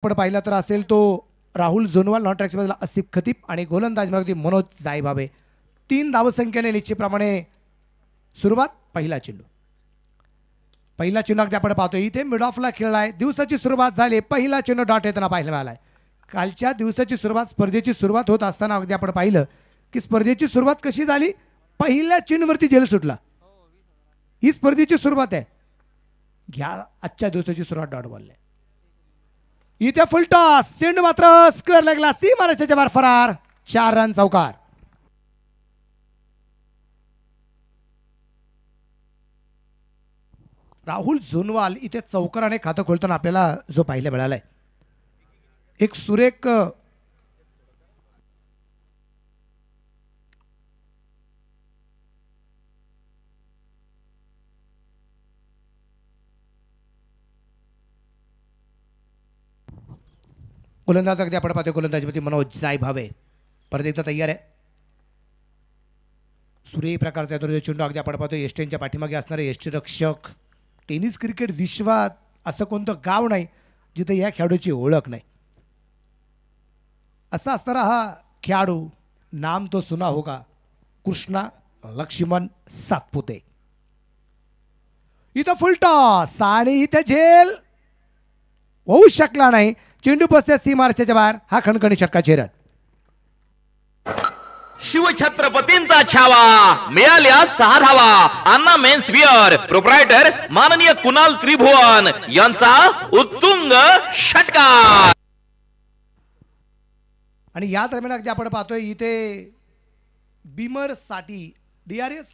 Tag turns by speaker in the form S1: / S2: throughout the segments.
S1: आपण पाहिला तर असेल तो राहुल जोनवाल, नॉन ट्रॅक्स बाजूला आसिफ खतीब आणि गोलंदाज मध्ये मनोज जायभावे. 3 धावसंख्येने निश्चितप्रमाणे सुरुवात. पहिला चेंडू अगदी आपण पाहतोय इथे मिड ऑफला खेळलाय. दिवसाची सुरुवात झाली. पहिला चेंडू डॉट येताना पाहायला मिळालाय. कालच्या दिवसाची सुरुवात, स्पर्धेची सुरुवात होत असताना अगदी आपण पाहिलं की स्पर्धेची सुरुवात कशी झाली. पहिल्या चेंडूवरती झेल सुटला. ही स्पर्धेची सुरुवात आहे. घ्या आजच्या दिवसाची सुरुवात डॉट बॉलने. इथे फुल टॉस. चेंडू मात्र स्क्वेअर लागला. सीमारेषेच्या बाहेर फरार. 4 रन चौकार. राहुल जोनवाल इथे चौकाराने खातं खोलताना आपल्याला जो पाहायला मिळालाय एक सुरेख गोलंदाज अगदी आपण पाहतोय गोलंदाजीमध्ये मनोज जायभावे परत एकदा तयार आहे. सुरेख प्रकारचा चेंडू अगदी आपण पाहतोय एस्टेनच्या पाठीमागे असणारे यष्टीरक्षक. टेनिस क्रिकेट विश्वात असं कोणतं गाव नाही जिथे या खेळाडूची ओळख नाही. असा असणारा हा खेळाडू नाम तो सुना होगा, कृष्णा लक्ष्मण सातपुते. इथं फुल टॉस आणि इथे झेल होऊ शकला नाही. चेंडू बसते सीमारेषेच्या बाहेर. हा खणखणी षटकाचे रन.
S2: शिवछत्रपतींचा छावा मिळाल्या 6 धावा. अन्ना मेन्स विअर प्रोप्रायटर माननीय कुणाल त्रिभुवन यांचा उत्तुंग षटकार.
S1: आणि या दरम्यान अगदी आपण पाहतोय इथे बीमर साठी DRS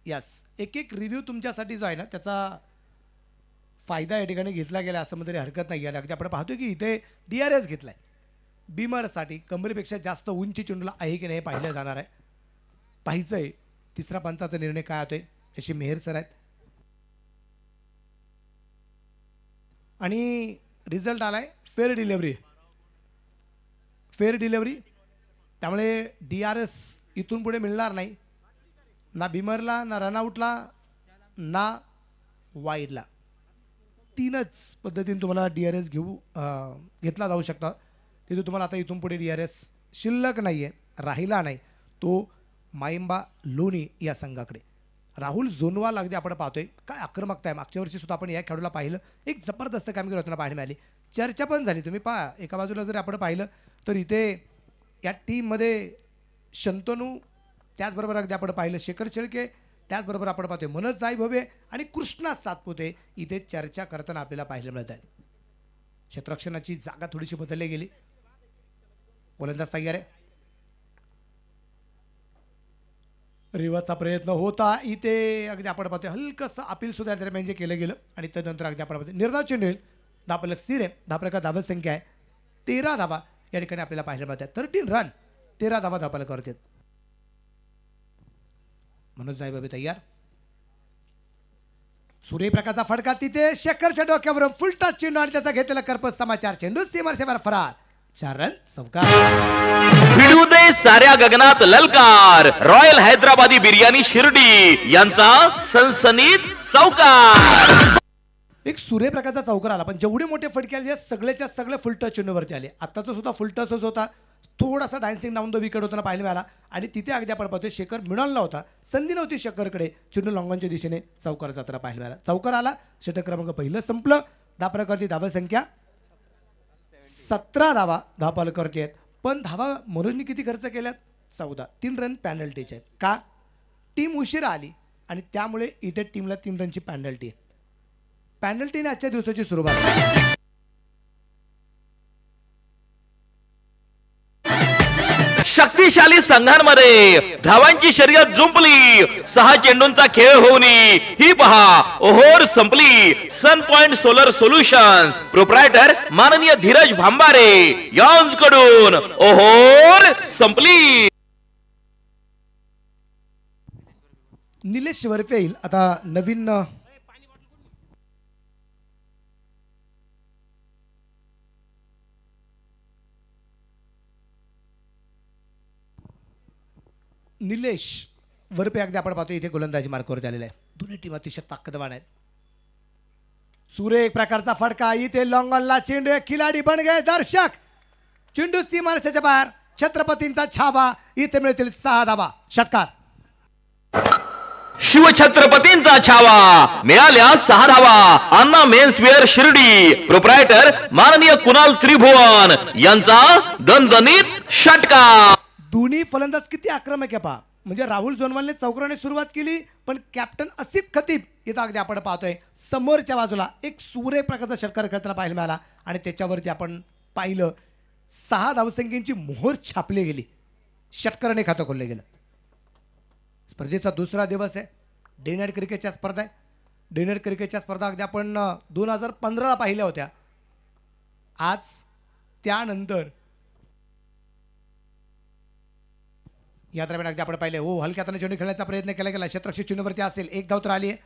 S1: यस एक रिव्ह्यू तुमच्यासाठी जो आहे ना त्याचा फायदा या ठिकाणी घेतला गेला असं मध्ये हरकत नाही आहे. अगदी आपण पाहतोय की इथे DRS घेतलाय बीमरसाठी. कमरेपेक्षा जास्त उंची चेंडूला आहे की नाही पाहिलं जाणार आहे. पाहायचंय तिसरा पंचाचा निर्णय काय होतोय. अशी मेहर सर आहेत आणि रिझल्ट आलाय फेअर डिलिव्हरी. त्यामुळे DRS इथून पुढे मिळणार नाही ना बीमरला, ना रनआउटला, ना वाईडला. 3च पद्धतीने तुम्हाला DRS घेतला जाऊ शकता. तिथे तुम्हाला आता इथून पुढे DRS शिल्लक नाहीये, राहिला नाही. तो माइंबा लोणी या संघाकडे. राहुल जोनवाल अगदी आपण पाहतोय काय आक्रमकता आहे. मागच्या वर्षी सुद्धा आपण या खेळाडूला पाहिलं एक जबरदस्त कामगिरी होताना पाहायला मिळाली. चर्चा पण झाली. तुम्ही पहा एका बाजूला जर आपण पाहिलं तर इथे या टीममध्ये शंतनू, त्याचबरोबर अगदी आपण पाहिलं शेखर शेळके, त्याचबरोबर आपण पाहतोय मनोज जायभावे आणि कृष्णा सातपुते इथे चर्चा करताना आपल्याला पाहायला मिळत आहे. क्षेत्ररक्षणाची जागा थोडीशी बदलली गेली. गोलंदाज तयार आहे. रिवाचा प्रयत्न होता इथे अगदी आपण पाहतोय हलकंसं अपील सुद्धा दरम्यान जे केलं गेलं आणि त्यानंतर अगदी आपण पाहतोय निर्धाव चेंडू येईल. धापलक स्थिर आहे. धापलका धावत संख्या आहे 13 धावा या ठिकाणी आपल्याला पाहायला मिळतात. 13 रन 13 धावा धापलक करतात. मनोज जायभावे तयार. सूर्यप्रकाशचा फडका तिथे शेखरच्या डोक्यावरून फुल टच चेंडू आणि त्याचा घेतलेला करपत समाचार. चेंडू सीमारेषेवर फरार. 4 रन चौकार.
S2: भिडू दे साऱ्या गगनात ललकार. रॉयल हैदराबादी बिर्याणी शिर्डी यांचा सनसनीत चौकार.
S1: एक सूर्यप्रकाशचा चौकार आला पण जेवढे मोठे फटके आले सगळेच्या सगळे फुल टच चेंडूवरती आले. आताचा सुद्धा फुल टचच होता. थोडासा डान्सिंग डाऊन द विकेट होताना पाहायला मिळाला आणि तिथे अगदी आपण पाहतोय शेखर मिळाला होता. संधी नव्हती शेखरकडे. चेंडू लॉंगॉनच्या दिशेने चौकार जाताना पाहायला मिळाला. चौकार आला. षटक क्रमांक पहिलं संपलं. धापलकावरती धावा संख्या 17 धावा धापलकावरती आहेत. पण धावा मनोजने किती खर्च केल्यात? 14. 3 रन पॅनल्टीचे आहेत. का? टीम उशिरा आली आणि त्यामुळे इथे टीमला 3 रनची पॅनल्टी आहे. पॅनल्टीने आजच्या दिवसाची सुरुवात.
S2: शक्तिशाली संघांमध्ये धावांची शर्यत जुंपली. 6 चेंडूंचा खेळ होऊन ही पहा ओहोर संपली. सन पॉइंट सोलर सोल्युशन्स प्रोप्रायटर माननीय धीरज भांबारे यांकडून ओहोर संपली.
S1: निलेश वरफे येईल आता नवीन निलेश वरपे अगदी आपण पाहतो इथे गोलंदाजी मार्कवरती आलेला आहे. दोन्ही टीम अतिशय ताकदवान आहेत. सुरेख प्रकारचा फटका इथे लॉंगॉनला चेंडू एक खिलाडी बन गए दर्शक. चेंडू सीमारेषेच्या बाहेर. छत्रपतींचा छावा इथे मिळतील 6 धावा. षटकार.
S2: शिवछत्रपतींचा छावा मिळाल्या 6 धावा. अन्ना मेन्सवेअर शिर्डी प्रोप्रायटर माननीय कुणाल त्रिभुवन यांचा दणदणीत षटकार.
S1: दोन्ही फलंदाज किती आक्रमक आहे पहा. म्हणजे राहुल जोनवालने चौकाराने सुरुवात केली पण कॅप्टन असित खतीब इथं अगदी आपण पाहतोय समोरच्या बाजूला एक सुरेख प्रकारचा षटकार खेळताना पाहायला मिळाला आणि त्याच्यावरती आपण पाहिलं 6 धावसंख्येची मोहर छापली गेली. षटकाराने खातं खोललं गेलं. स्पर्धेचा दुसरा दिवस आहे. डे नाईट क्रिकेटच्या स्पर्धा आहे. डे नाईट क्रिकेटच्या स्पर्धा अगदी आपण 2015ला पाहिल्या होत्या. आज त्यानंतर या दरम्यान अगदी आपण पाहिले हो हलक्या हाताने चेंडू खेळण्याचा प्रयत्न केला गेला. क्षेत्ररक्षक चेंडूवरती असेल. 1 धाव तर आली आहे.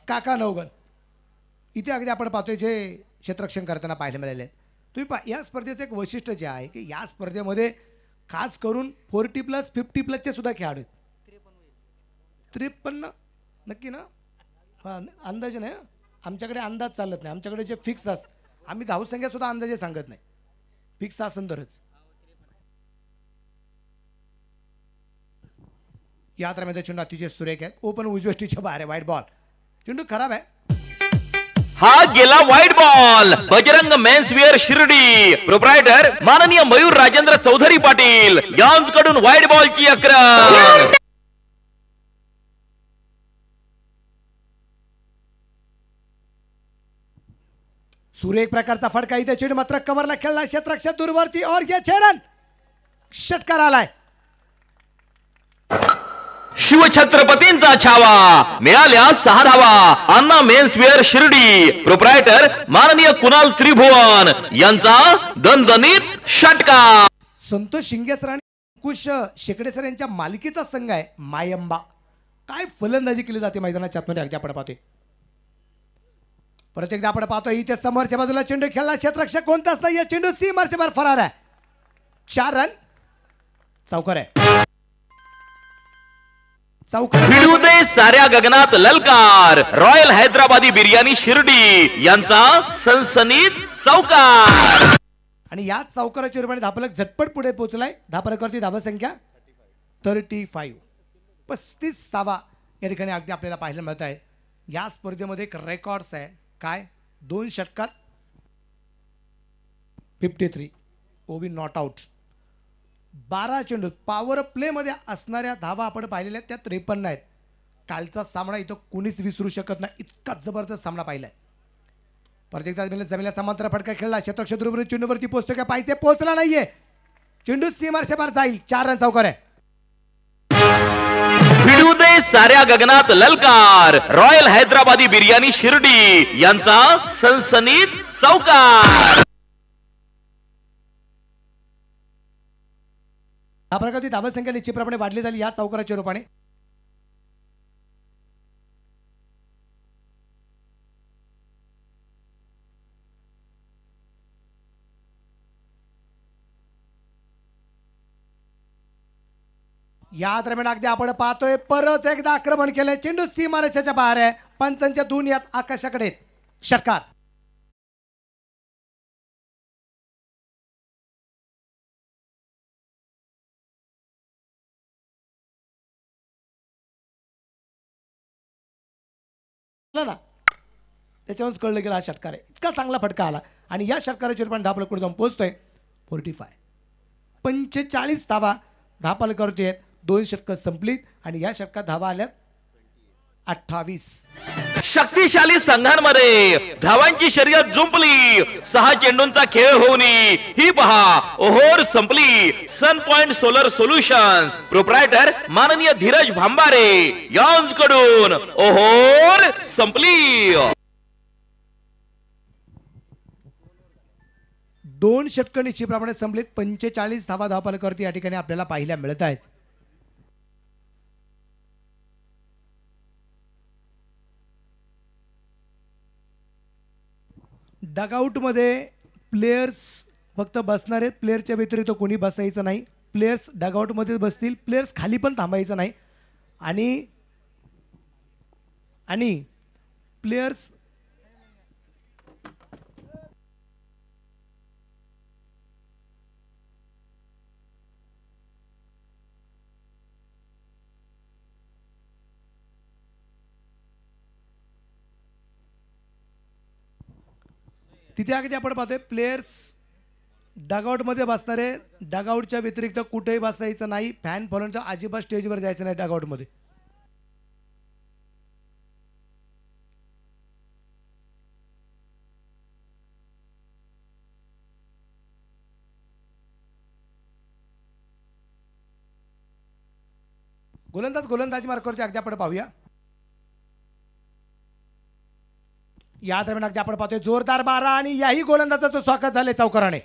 S1: काका नवगण इथे अगदी आपण पाहतोय जे क्षेत्ररक्षण करताना पाहायला मिळाले आहेत. तुम्ही पहा या स्पर्धेचं एक वैशिष्ट्य जे आहे की या स्पर्धेमध्ये खास करून 40+, 50+चे सुद्धा खेळाडू आहेत. 53 नक्की ना. हां अंदाजे नाही. आमच्याकडे अंदाज चालत नाही. आमच्याकडे जे फिक्स असत आम्ही धावसंख्या सुद्धा अंदाजे सांगत नाही. फिक्स असेल तरच. या दरम्यान चेंडू अतिशय सुरेख आहे. ओपन उजव्या बाहेर आहे. वाईट बॉल. चेंडू खराब आहे.
S2: हा गेला वाईट ball. Bajrang menswear Shirdi proprietor माननीय मयूर राजेंद्र चौधरी पाटील यांच्याकडून वाईट बॉलची आक्रमण.
S1: सुरेख प्रकारचा फटका इथे चेंडू मात्र कव्हरला खेळला. क्षेत्ररक्षक दूरवरती और ये चेरन षटकार आलाय.
S2: शिवछत्रपतींचा छावा मिळाल्या 6 धावा. अन्ना मेन्सवेअर शिर्डी प्रोप्रायटर माननीय कुणाल त्रिभुवन यांचा दणदणीत षटकार.
S1: संतोष शिंगे सर आणि अंकुश शेकडे सर यांच्या मालिकेचा संघ आहे मायंबा. काय फलंदाजी केली जाते मैदानाच्या आतमध्ये अगदी आपण पाहतोय. परत एकदा आपण पाहतोय इथे समोरच्या बाजूला चेंडू खेळला. क्षेत्ररक्षक कोणताच नाही. चेंडू सीमारेषेच्या बाहेर फरार आहे. 4 रन. चौकार आहे.
S2: भिडू दे साऱ्या गगनात ललकार. रॉयल हैदराबादी बिर्याणी शिर्डी यांचा सनसनीत चौकार.
S1: आणि या चौकाराच्या रूपाने धापलक झटपट पुढे पोहोचलाय. धापलकावरती धावसंख्या 35. 35 धावा या ठिकाणी अगदी आपल्याला पाहायला मिळत आहे. या स्पर्धेमध्ये एक रेकॉर्ड्स आहे. काय 2 षटकात 53 ओबी नॉट आउट. 12 चेंडू पॉवर प्ले मध्ये असणाऱ्या धावा आपण पाहिलेल्या त्या 53 आहेत. कालचा सामना इथं कोणीच विसरू शकत नाही. इतका जबरदस्त सामना पाहिलाय. परत एकदा जमिनीला समांतर फटका खेळला. क्षेत्ररक्षक दूरवरून चेंडूवरती पोहोचतो का पाहिजे पोहोचला नाहीये. चेंडू सीमारेषेच्या बाहेर जाईल. 4 रन चौकार आहे.
S2: भिडू दे साऱ्या गगनात ललकार. रॉयल हैदराबादी बिर्याणी शिर्डी यांचा सनसनीत चौकार.
S1: या प्रकारची धावसंख्या निश्चितप्रमाणे वाढली झाली या चौकाराच्या रूपाने. या दरम्यान अगदी आपण पाहतोय परत एकदा आक्रमण केलंय. चेंडू सीमारेषेच्या बाहेर आहे. पंचांच्या 2 यात आकाशाकडे. षटकार. ना त्याच्यावरच कळलं गेलं हा षटकार आहे. इतका चांगला फटका आला आणि या षटकाराच्या रूपाने धापलक पुढे जाऊन पोहोचतोय. 45 धावा धापलकावरती आहेत. 2 षटकं संपलीत आणि या षटकात धावा आल्यात 28.
S2: शक्तिशाली संघांमध्ये धावांची शर्यत जुंपली. 6 चेंडूंचा खेळ होऊन ही पहा ओहोर संपली. सन पॉइंट सोलर सोल्युशन्स प्रोप्रायटर माननीय धीरज भांबारे यांच्याकडून ओहोर संपली.
S1: 2 षटकं निश्चितप्रमाणे संपलीत. 45 धावा धावफलकावरती या ठिकाणी आपल्याला पाहायला मिळत आहेत. डगआउट मध्ये प्लेयर्स फक्त बसणार आहेत. प्लेयरच्या व्यतिरिक्त कोणी बसायचं नाही. प्लेयर्स डगआउट मध्ये बसतील. प्लेयर्स खाली पण थांबायचं नाही. आणि आणि प्लेयर्स तिथे अगदी आपण पाहतोय प्लेयर्स डगआउटमध्ये बसणारे, डगआउटच्या व्यतिरिक्त कुठेही बसायचं नाही, फॅन फॉलोअरचं अजिबात स्टेजवर जायचं नाही डगआउटमध्ये. गोलंदाजी मार्कावरती अगदी आपण पाहूया. या दरम्यान अगदी आपण पाहतोय जोरदार मारा आणि याही गोलंदाजाचं स्वागत झाले चौकाराने.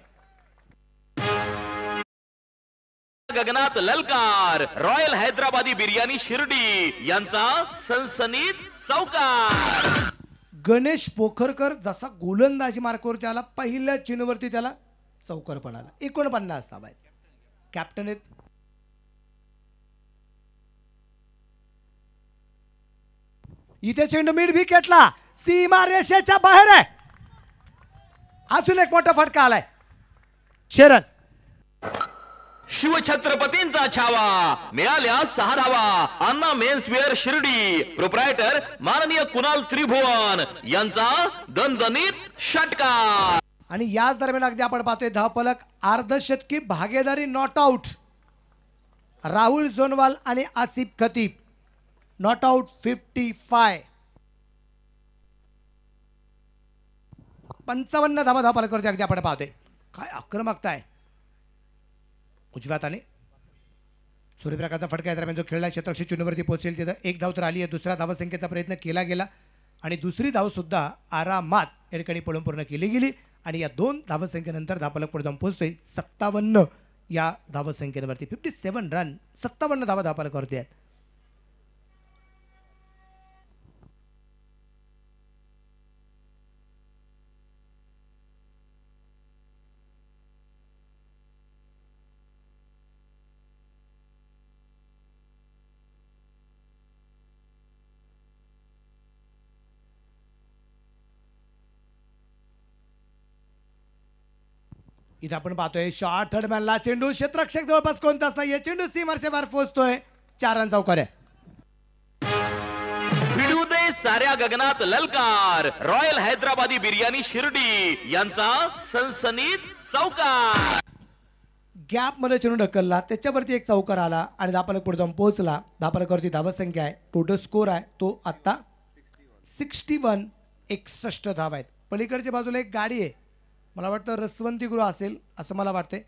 S2: गगनात ललकार, रॉयल हैदराबादी बिर्याणी शिर्डी यांचा सनसनीत चौकार.
S1: गणेश पोखरकर जसा गोलंदाजी मार्कावरती आला, पहिल्या चिन्हवरती त्याला चौकार पण आला. 49 धावा आहेत. कॅप्टन आहेत. इथे चेंडू मिड विकेटला, सीमा रेषेच्या बाहेर आहे. अजून एक मोठा फटका आलाय. शरण
S2: शिवछत्रपतींचा छावा, मिळाल्या 6 धावा. अन्ना मेन्सवेअर शिर्डी, प्रोप्रायटर माननीय कुणाल त्रिभुवन यांचा दणदणीत षटकार.
S1: आणि याच दरम्यान अगदी आपण पाहतोय धावफलक अर्धशतकी भागीदारी नॉट आउट. राहुल जोनवाल आणि आसिफ खतीब नॉट आउट 55. 55 धावा धावफलकावरती अगदी आपण पाहतोय. काय आक्रमकता आहे. उजव्या हाताने सूर्यप्रकाशचा फटका दरम्यान जो खेळला क्षेत्ररक्षक चिन्हावरती पोहोचेल तिथं एक धाव तर आली आहे. दुसऱ्या धावसंख्येचा प्रयत्न केला गेला आणि दुसरी धाव सुद्धा आरामात या ठिकाणी पळून पूर्ण केली गेली आणि या 2 धावसंख्येनंतर धावफलक पुढे जाऊन पोहोचतोय 57 या धावसंख्येवरती. 57 रन, 57 धावा धावफलकावरती आहेत. इथे आपण पाहतोय शॉर्ट थर्ड मॅनला चेंडू क्षेत्ररक्षक जवळपास कोणताच नाहीये. चेंडू सीमारच्या बाहेर पोहोचतोय. 4 रन चौकार आहे.
S2: भिडू दे साऱ्या गगनात ललकार, रॉयल हैदराबादी बिर्याणी शिर्डी यांचा सनसनीत चौकार.
S1: गॅप मध्ये चेंडू ढकलला, त्याच्यावरती एक चौकार आला आणि धावफलक पुढे जाऊन पोहोचला. धावफलकावरती धावसंख्या आहे, टोटल स्कोर आहे तो आता 61. 61 धावा आहेत. पलीकडच्या बाजूला एक गाडी आहे, मला वाटतं रसवंती गृह असेल असं मला वाटते.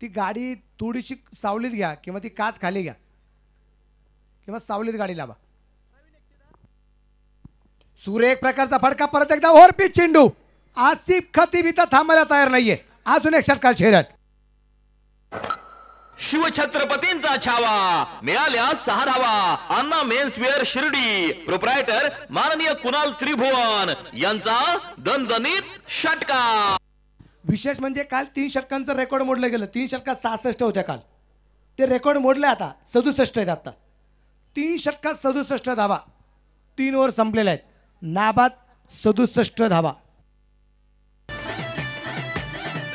S1: ती गाडी थोडीशी सावलीत घ्या किंवा ती काच खाली घ्या किंवा सावलीत गाडी लावा. सुरेख प्रकारचा फटका, परत एकदा ओव्हर पिच चेंडू. आसिफ खतीब इथं थांबायला तयार नाहीये. अजून एक षटकार शेरट.
S2: शिवछत्रपतींचा छावा, मिळाल्या 6 धावा. अन्ना मेन्सवेअर शिर्डी, प्रोप्रायटर माननीय कुणाल त्रिभुवन यांचा दणदणीत षटकार.
S1: विशेष म्हणजे काल 3 षटकांचं रेकॉर्ड मोडलं गेलं. 3 षटकात 66 होत्या काल, ते रेकॉर्ड मोडले आता 67 आहेत. आता 3 षटकात 67 धावा, 3 ओव्हर संपलेल्या आहेत. नाबाद 67 धावा.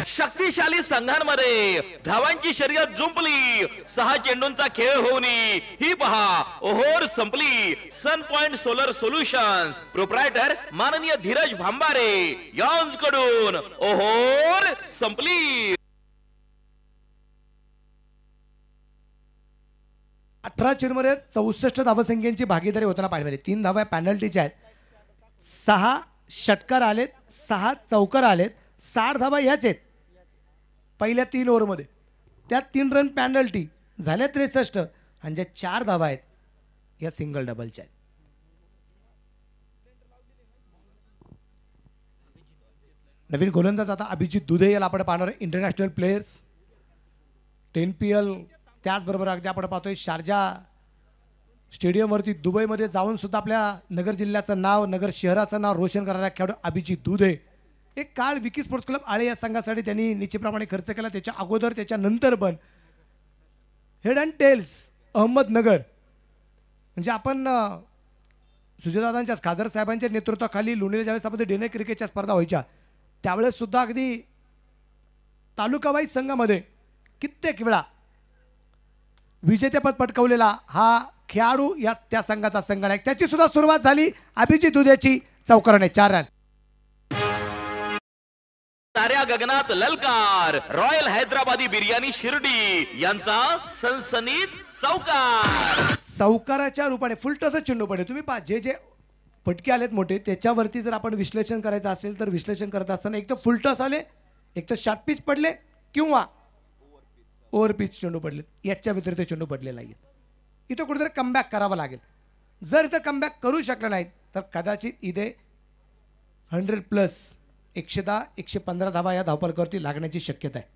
S2: शक्तिशाली संघांमध्ये धावांची शर्यत जुंपली. 6 चेंडूंचा खेळ होऊन ही पहा ओव्हर संपली. सन पॉइंट सोलर सोल्युशन्स, प्रोप्रायटर माननीय धीरज भांबारे यांच्याकडून ओव्हर संपली.
S1: 18 चेंडूमध्ये 64 धावसंख्येची भागीदारी होताना पाहायला मिळाली. 3 धावा पॅनल्टीच्या आहेत. 6 षटकार आलेत, 6 चौकार आलेत. 60 धावा ह्याच आहेत पहिल्या 3 ओव्हरमध्ये. त्यात 3 रन पॅनल्टी झाल्या 63 आणि ज्या 4 धावा आहेत या सिंगल डबलच्या आहेत. नवीन गोलंदाज आता अभिजित दुधे याला आपण पाहणार आहे. इंटरनॅशनल प्लेयर्स 10PL, त्याचबरोबर अगदी आपण पाहतोय शारजा स्टेडियमवरती दुबईमध्ये जाऊन सुद्धा आपल्या नगर जिल्ह्याचं नाव, नगर शहराचं नाव रोशन करणारा खेळाडू अभिजित दुधे. एक काळ विकी स्पोर्ट्स क्लब आळे या संघासाठी त्यांनी निश्चितप्रमाणे खर्च केला. त्याच्या अगोदर त्याच्यानंतर पण हेड अँड टेल्स अहमदनगर, म्हणजे आपण सुजयदादांच्या खादर साहेबांच्या नेतृत्वाखाली लोणीला ज्यावेळेस आपण डे नाईट क्रिकेटच्या स्पर्धा व्हायच्या त्यावेळेस सुद्धा अगदी तालुकावाईज संघामध्ये कित्येक वेळा विजेतेपद पटकावलेला हा खेळाडू या त्या संघाचा संघनायक. त्याची सुद्धा सुरुवात झाली अभिजित दुधेची चौकाराने 4 रन.
S2: ताऱ्या गगनात ललकार रॉयल हैदराबादी बिर्याणी शिर्डी यांचा सनसनीत चौकार.
S1: चौकाराच्या रूपाने फुलटॉस चेंडू पडले. तुम्ही पहा जे जे फटके आलेत मोठे त्याच्यावरती जर आपण विश्लेषण करायचं असेल तर विश्लेषण करत असताना एक तर फुलटॉस आले, एक तर शॉर्ट पिच पडले किंवा ओव्हर पिच चेंडू पडले. याच्या व्यतिरिक्त चेंडू पडले नाहीत. इथं कुठेतरी कमबॅक करावं लागेल. जर इथं कमबॅक करू शकलं नाहीत तर कदाचित इथे 100+ 110 115 धावा या धावफलकावरती लागण्याची शक्यता आहे.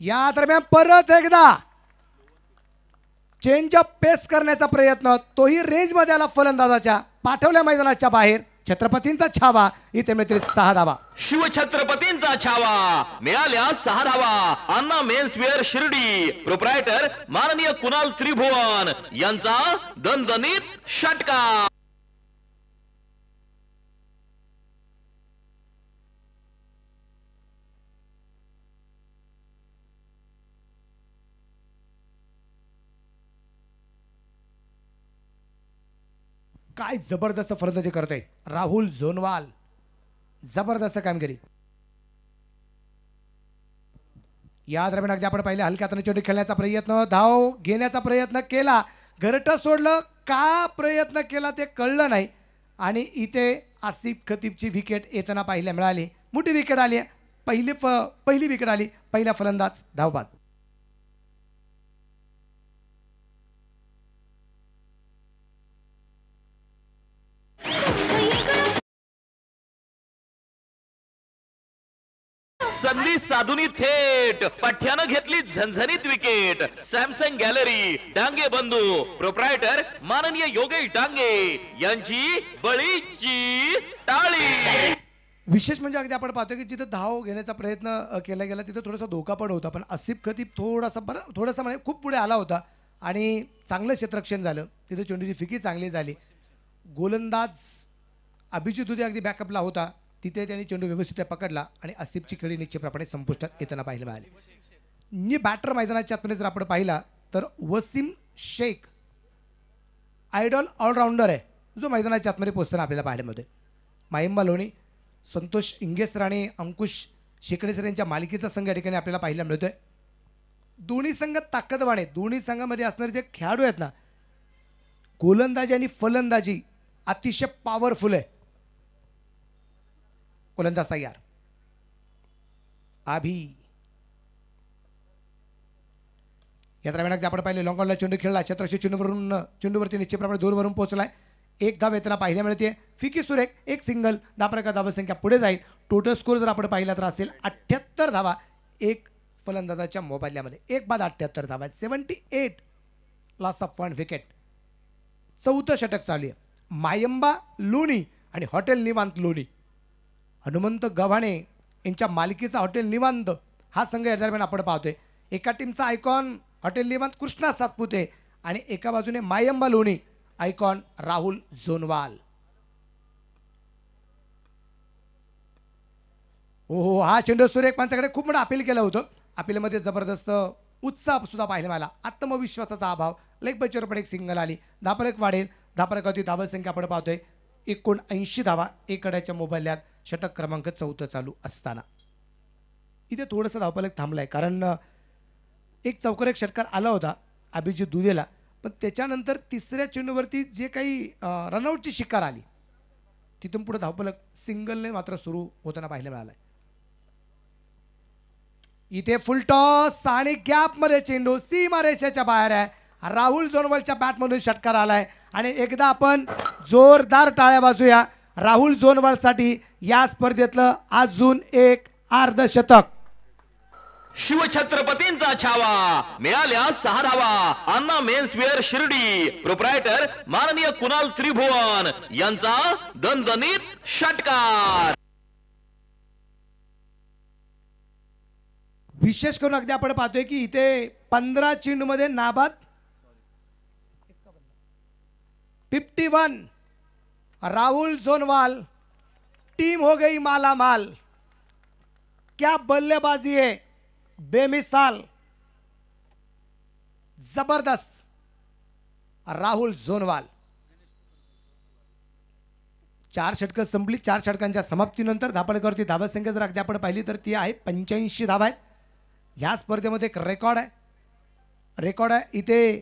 S1: या दरम्यान परत एकदा चेंज ऑफ पेस करण्याचा प्रयत्न, तोही रेंज मध्ये आला फलंदाजाच्या, पाठवल्या मैदानाच्या बाहेर. छत्रपतींचा छावा, इथे मिळतील 6 धावा.
S2: शिवछत्रपतींचा छावा, मिळाल्या 6 धावा. अण्णा मेन्सवेअर शिर्डी प्रोप्रायटर माननीय कुणाल त्रिभुवन यांचा दणदणीत षटकार.
S1: काय जबरदस्त फलंदाजी करतोय राहुल झोनवाल. जबरदस्त कामगिरी. या दरम्यान अगदी आपण पाहिले हलक्या हाताने चेंडू खेळण्याचा प्रयत्न, धाव घेण्याचा प्रयत्न केला, घरटं सोडलं. का प्रयत्न केला ते कळलं नाही. आणि इथे आसिफ खतीबची विकेट येताना पाहायला मिळाली. मोठी विकेट आली. पहिली विकेट आली. पहिला फलंदाज धावबाद.
S2: संधी साधुनी थेट पठ्यानं घेतली झणझणीत विकेट. सॅमसंग गॅलरी डांगे बंधू प्रोप्रायटर माननीय योगेश डांगे यांची बळीची टाळी.
S1: विशेष म्हणजे अगदी आपण पाहतो की जिथं धाव घेण्याचा प्रयत्न केला गेला तिथं थोडासा धोका पण होता. पण आसिफ खतीब थोडासा म्हणजे खूप पुढे आला होता आणि चांगलं क्षेत्ररक्षण झालं. तिथे चेंडूची फिकी चांगली झाली. गोलंदाज अभिजित दुधे अगदी बॅकअपला होता. तिथे त्यांनी चेंडू व्यवस्थित पकडला आणि आसिफची खेळी निश्चितप्रमाणे संपुष्टात येताना पाहायला मिळाली. बॅटर मैदानाच्या आतमध्ये जर आपण पाहिला तर वसीम शेख आयडॉल ऑलराऊंडर आहे जो मैदानाच्या आतमध्ये पोहोचताना आपल्याला पाहायला मिळतोय. मायंबा लोणी, संतोष इंगेसर आणि अंकुश शेकडेसर यांच्या मालिकेचा संघ या ठिकाणी आपल्याला पाहायला मिळतोय. दोन्ही संघ ताकदवान आहेत. दोन्ही संघामध्ये असणारे जे खेळाडू आहेत ना, गोलंदाजी आणि फलंदाजी अतिशय पॉवरफुल आहे. गोलंदाज तयार. अभि या दरम्यान आपण पाहिले लॉंगॉनला चेंडू खेळला. क्षेत्रशी चेंडूवरती निश्चितप्रमाणे दूरवरून पोहोचलाय. 1 धाव येताना पाहायला मिळते. फिकी सुरेख 1 सिंगल. 10 धावसंख्या पुढे जाईल. टोटल स्कोर जर आपण पाहिला तर असेल 78 धावा. 1 फलंदाजाच्या मोबाईलमध्ये 1 बाद 78 धावा. 78 लॉस ऑफ 1 विकेट. 4थं षटक चालू आहे. मायंबा लोणी आणि हॉटेल निवांत लोणी, हनुमंत गव्हाणे यांच्या मालिकेचा हॉटेल निवांत हा संघ या दरम्यान आपण पाहतोय. एका टीमचा आयकॉन हॉटेल निवांत कृष्णा सातपुते आणि एका बाजूने मायंबा लोणी आयकॉन राहुल झोनवाल. हो, हा चेंडू सुरेख पंचाकडे खूप मोठं अपील केलं होतं. अपीलमध्ये जबरदस्त उत्साह सुद्धा पाहायला मिळाला. आत्मविश्वासाचा अभाव. लेग बचर पण 1 सिंगल आली. धापरक वाढेल. धापरकावरती धावसंख्या आपण पाहतोय 79 धावा. 1 गड्याच्या मोबाईल्यात षटक क्रमांक 4 चालू असताना इथे थोडंसं धावफलक थांबलाय कारण एक चौकार षटकार आला होता अभिजित दुधेला. पण त्याच्यानंतर तिसऱ्या चेंडूवरती जे काही रनआउटची शिकार आली तिथून पुढे धावफलक सिंगलने मात्र सुरू होताना पाहायला मिळालाय. इथे फुल टॉस आणि गॅप मध्ये चेंडू सीमारेषेच्या बाहेर आहे. राहुल झोनवालच्या बॅटमधून षटकार आलाय आणि एकदा आपण जोरदार टाळ्या वाजूया राहुल झोनवालसाठी. या स्पर्धेतलं अजून एक अर्धशतक.
S2: शिवछत्रपतींचा छावा, मिळाल्या 6 धावा. अण्णा मेन्सवेअर शिर्डी प्रोप्रायटर माननीय कुणाल त्रिभुवन यांचा दणदणीत षटकार.
S1: विशेष करून अगदी आपण पाहतोय की इथे 15 चेंडूमध्ये नाबाद 51 राहुल जोनवाल, टीम हो गई माला माल। क्या बल्लेबाजी है, बेमिसाल, जबरदस्त राहुल जोनवाल। 4 षटकं संपली। 4 षटकांच्या समाप्तीनंतर धापडकरती धावत संख्या जर अगदी आपण पाहिली तर ती आहे 85 धावा आहेत। ह्या स्पर्धेमध्ये एक रेकॉर्ड आहे इथे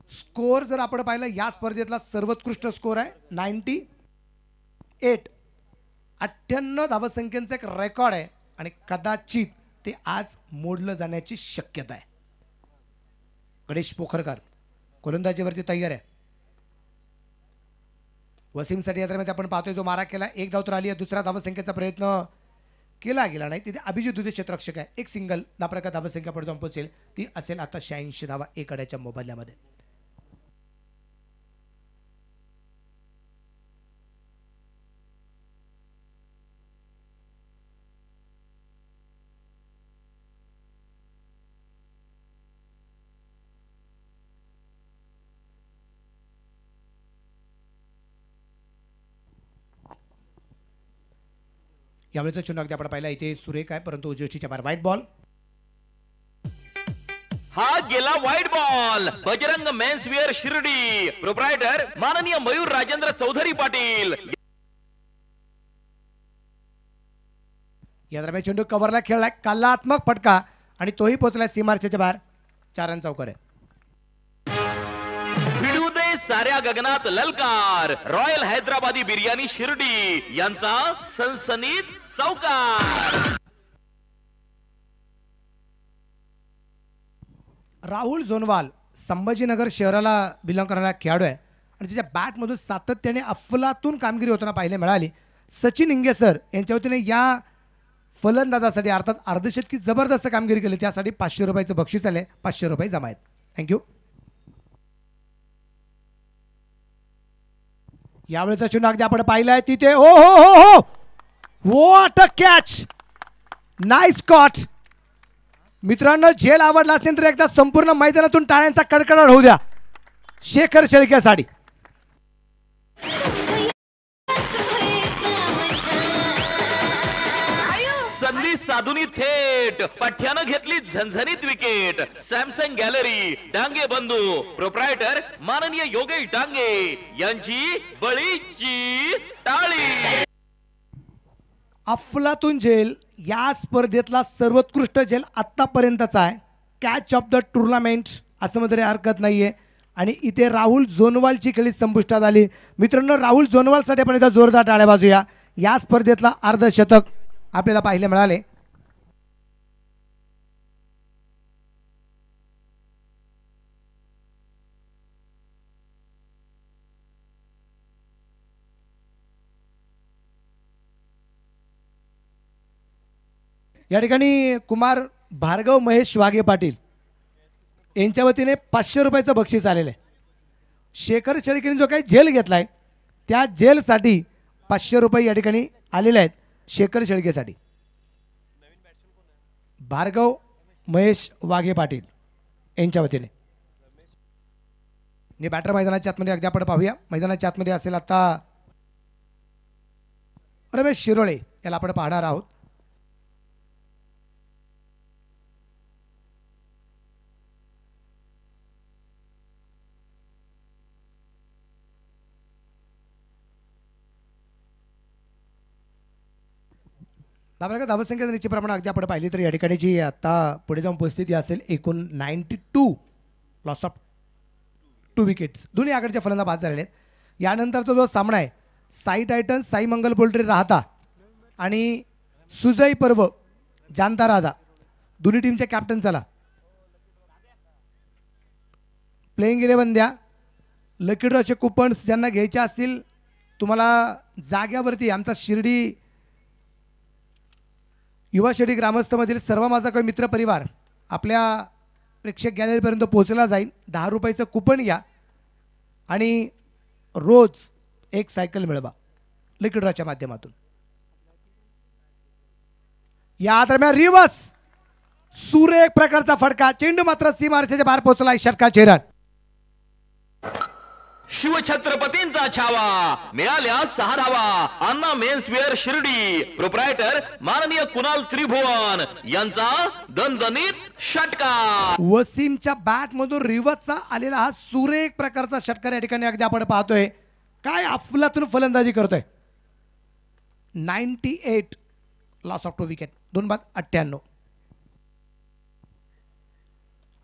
S1: स्कोर जर आपण पाहिलं या स्पर्धेतला सर्वोत्कृष्ट स्कोर आहे 98। 98 धावसंख्येचं एक रेकॉर्ड आहे आणि कदाचित ते आज मोडलं जाण्याची शक्यता आहे। गणेश पोखरकर गोलंदाजीवरती तयार आहे। वसीमसाठी या दरम्यान आपण पाहतोय जो मारा केला, एक धाव तर आली आहे। दुसरा धावसंख्येचा प्रयत्न केला गेला नाही, तिथे अभिजित दुधे क्षेत्ररक्षक आहे। एक सिंगल धापडका धावसंख्या पुढे जाऊन पोहोचेल, ती असेल आता 86 धावा एक अड्याच्या मोबदल्यामध्ये। यावेळेचा चेंडू अगदी आपण पाहिला इथे सुरेख आहे, परंतु उजवीच्या बाहेर व्हाईट बॉल।
S2: हा गेला white ball. Bajrang menswear Shirdi, proprietor माननीय मयूर राजेंद्र चौधरी पाटील।
S1: या दरम्यान चेंडू कव्हरला खेळलाय, कलात्मक फटका आणि तोही पोहोचलाय सीमारेषेच्या बाहेर। 4 रन चौकार आहे।
S2: भिडू दे साऱ्या गगनात ललकार, रॉयल हैदराबादी बिर्याणी शिर्डी यांचा सनसनीत चौकार।
S1: राहुल जोनवाल संभाजीनगर शहराला बिलॉंग करणारा खेळाडू आहे आणि त्याच्या बॅटमधून सातत्याने अफलातून कामगिरी होताना पाहायला मिळाली। सचिन इंगे सर यांच्या वतीने या फलंदाजासाठी अर्थात अर्धशतकी जबरदस्त कामगिरी केली, त्यासाठी 500 रुपयाचं बक्षीस आले। 500 रुपये जमा आहेत। थँक्यू। यावेळेचा चेंडू अगदी आपण पाहिलाय तिथे ओ हो हो हो what a catch, nice caught. मित्रांनो झेल आवडला असेल तर एकदा संपूर्ण मैदानातून टाळ्यांचा कडकडाट होऊ द्या शेखर शेळकेसाठी।
S2: संधी साधुनी थेट पठ्यानं घेतली झणझणीत विकेट। सॅमसंग गॅलरी डांगे बंधू, प्रोप्रायटर माननीय योगेश डांगे यांची बळीची टाळी।
S1: अफलातून झेल या स्पर्धेतला सर्वोत्कृष्ट झेल आतापर्यंतचा आहे। कॅच ऑफ द टुर्नामेंट असं म्हणतरी हरकत नाहीये आणि इथे राहुल जोनवालची खेळी संपुष्टात आली। मित्रांनो राहुल जोनवालसाठी आपण एकदा जोरदार टाळ्या वाजूया। या स्पर्धेतला अर्धशतक आपल्याला पाहायला मिळाले। या ठिकाणी कुमार भार्गव महेश वाघे पाटील यांच्या वतीने 500 रुपयाचं बक्षीस आलेलं आहे। शेखर शेळकेने जो काही जेल घेतलाय त्या जेलसाठी 500 रुपये या ठिकाणी आलेले आहेत शेखर शेळकेसाठी। भार्गव महेश वाघे पाटील यांच्या वतीने बॅटर मैदानाच्या आतमध्ये अगदी आपण पाहूया। मैदानाच्या आतमध्ये असेल आता रमेश शिरोळे, याला आपण पाहणार आहोत। धावसंख्या निश्चितप्रमाणे अगदी आपण पाहिली तर या ठिकाणी जी आता पुढे जाऊन परिस्थिती असेल एकूण 92 लॉस ऑफ 2 विकेट्स। दोन्ही आघाडीच्या फलंदाज बाद झालेले आहेत। यानंतरचा जो सामना आहे साई टायटन्स साई मंगल पोल्ट्री राहता आणि सुजय पर्व जानता राजा, दोन्ही टीमचे कॅप्टन चला प्लेइंग 11 द्या। लकी ड्रॉचे कुपन्स ज्यांना घ्यायचे असतील तुम्हाला जाग्यावरती आमचा शिर्डी युवा शेडी ग्रामस्थमधील सर्व माझा काही मित्रपरिवार आपल्या प्रेक्षक गॅलरीपर्यंत पोहोचला जाईल। 10 रुपयाचं कुपन घ्या आणि रोज एक सायकल मिळवा लकी ड्रॉच्या माध्यमातून। या दरम्यान रिवर्स सुरेख प्रकारचा फटका, चेंडू मात्र सीमारेषेच्या बाहेर पोहोचला. षटकार चेरन.
S2: शिवछत्रपतींचा छावा, मिळाल्या 6 धावा. अन्ना मेन्सवेअर शिर्डी, प्रोप्रायटर माननीय कुणाल त्रिभुवन यांचा दणदणीत षटकार.
S1: वसीमच्या बॅट मधून रिवर्सचा आलेला हा सुरेख प्रकारचा षटकार या ठिकाणी अगदी आपण पाहतोय. काय अफलातून फलंदाजी करतोय. 98 लॉस ऑफ 2 विकेट, 2/98.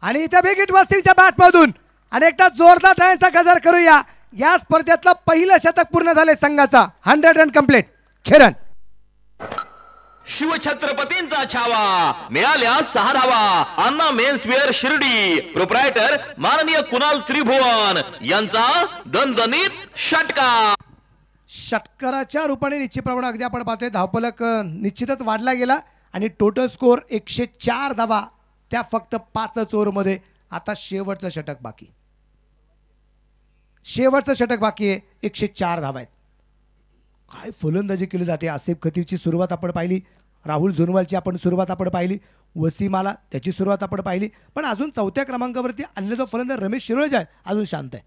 S1: आणि इथे बिगिट वसीमच्या बॅट मधून आणि एकदा जोरदार टाळ्यांचा गजर करूया. या स्पर्धेतलं पहिलं शतक पूर्ण झाले संघाचा. 100 रन कंप्लीट. छेरन.
S2: शिवछत्रपतींचा छावा, मिळाल्या 6 धावा. अन्ना मेन्सवेअर शिर्डी, प्रोप्रायटर माननीय कुणाल त्रिभुवन यांचा दणदणीत षटकार.
S1: षटकाराच्या रूपाने निश्चितप्रमाणे अगदी आपण पाहतोय धावफलक निश्चितच वाढला गेला आणि टोटल स्कोर 104 धावा त्या फक्त 5 ओव्हरमध्ये. आता शेवटचं षटक बाकी, शेवटचं षटक बाकी आहे. 104 धावा आहेत. काय फलंदाजी केली जाते. आसिफ खतीबची सुरुवात आपण पाहिली, राहुल जोनवालची आपण सुरुवात आपण पाहिली, वसीमाला त्याची सुरुवात आपण पाहिली, पण अजून 4थ्या क्रमांकावरती आलेला जो फलंदाज रमेश शिरोळे आहे अजून शांत आहे,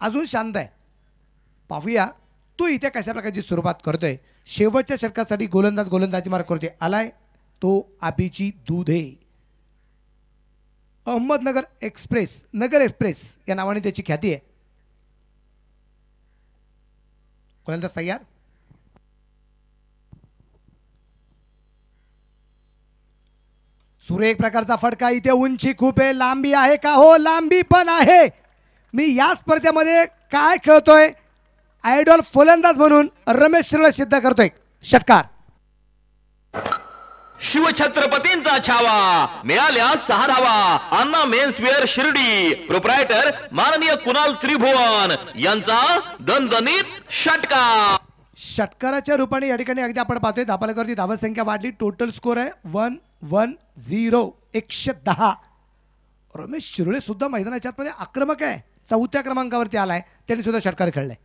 S1: अजून शांत आहे. पाहूया तो इथे कशा प्रकारची सुरुवात करतोय. शेवटच्या षटकासाठी गोलंदाजी मार्क करतोय. आलाय तो अभिजीत दुधे. अहमदनगर एक्सप्रेस, नगर एक्सप्रेस या नावाने त्याची ख्याती आहे. गोलंदाज तयार. सुरेख प्रकारचा फटका. इथे उंची खूप आहे, लांबी आहे का? हो, लांबी पण आहे. मी या स्पर्धेमध्ये काय खेळतोय आयडॉल फलंदाज म्हणून रमेश शिरोळे सिद्ध करतोय. षटकार.
S2: शिवछत्रपतींचा छावा, मिळाल्या 6 धावा. अन्ना मेन्सवेअर शिर्डी, प्रोप्रायटर माननीय कुणाल त्रिभुवन यांचा दणदणीत षटकार.
S1: षटकाराच्या रूपाने या ठिकाणी अगदी आपण पाहतोय धावफलकावरती धावा संख्या वाढली. टोटल स्कोर आहे 110, 110. रमेश शिरोळे सुद्धा मैदानाच्या आतमध्ये आक्रमक आहे. 4थ्या क्रमांकावरती आलाय, त्यांनी सुद्धा षटकार खेळलाय.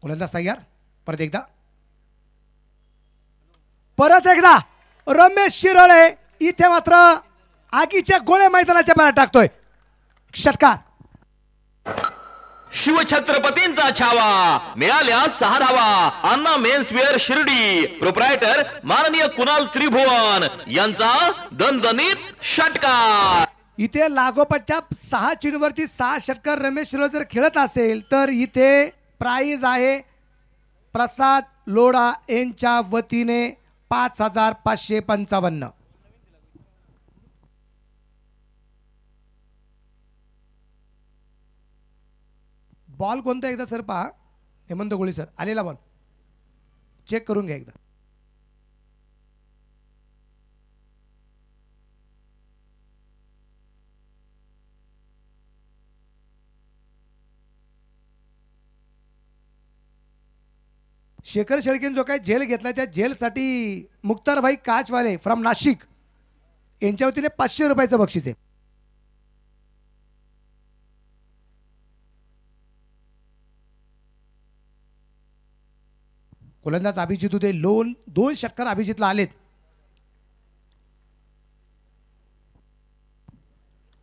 S1: गोलंदाज तयार. परत एकदा रमेश शिरोळे इथे मात्र आगीच्या गोळे मैदानाच्या बाहेर टाकतोय. षटकार.
S2: शिवछत्रपतींचा छावा, मिळाल्या 6 धावा. अन्ना मेन्सवेअर शिर्डी, प्रोप्रायटर माननीय कुणाल त्रिभुवन यांचा दणदणीत षटकार.
S1: इथे लागोपाठच्या 6 चेंडूवरती 6 षटकार रमेश शिरोळे जर खेळत असेल तर इथे प्राइज आहे प्रसाद लोढा यांच्या वतीने 5555. बॉल कोणता एकदा सर पहा. हेमंत गोळी सर, आलेला बॉल चेक करून घ्या एकदा. शेखर शेळकेन जो काही जेल घेतला त्या जेलसाठी मुक्तारभाई काचवाले फ्रॉम नाशिक यांच्या वतीने 500 रुपयाचं बक्षीस आहे. गोलंदाज अभिजित दुधे. 2 षटकार अभिजितला आलेत.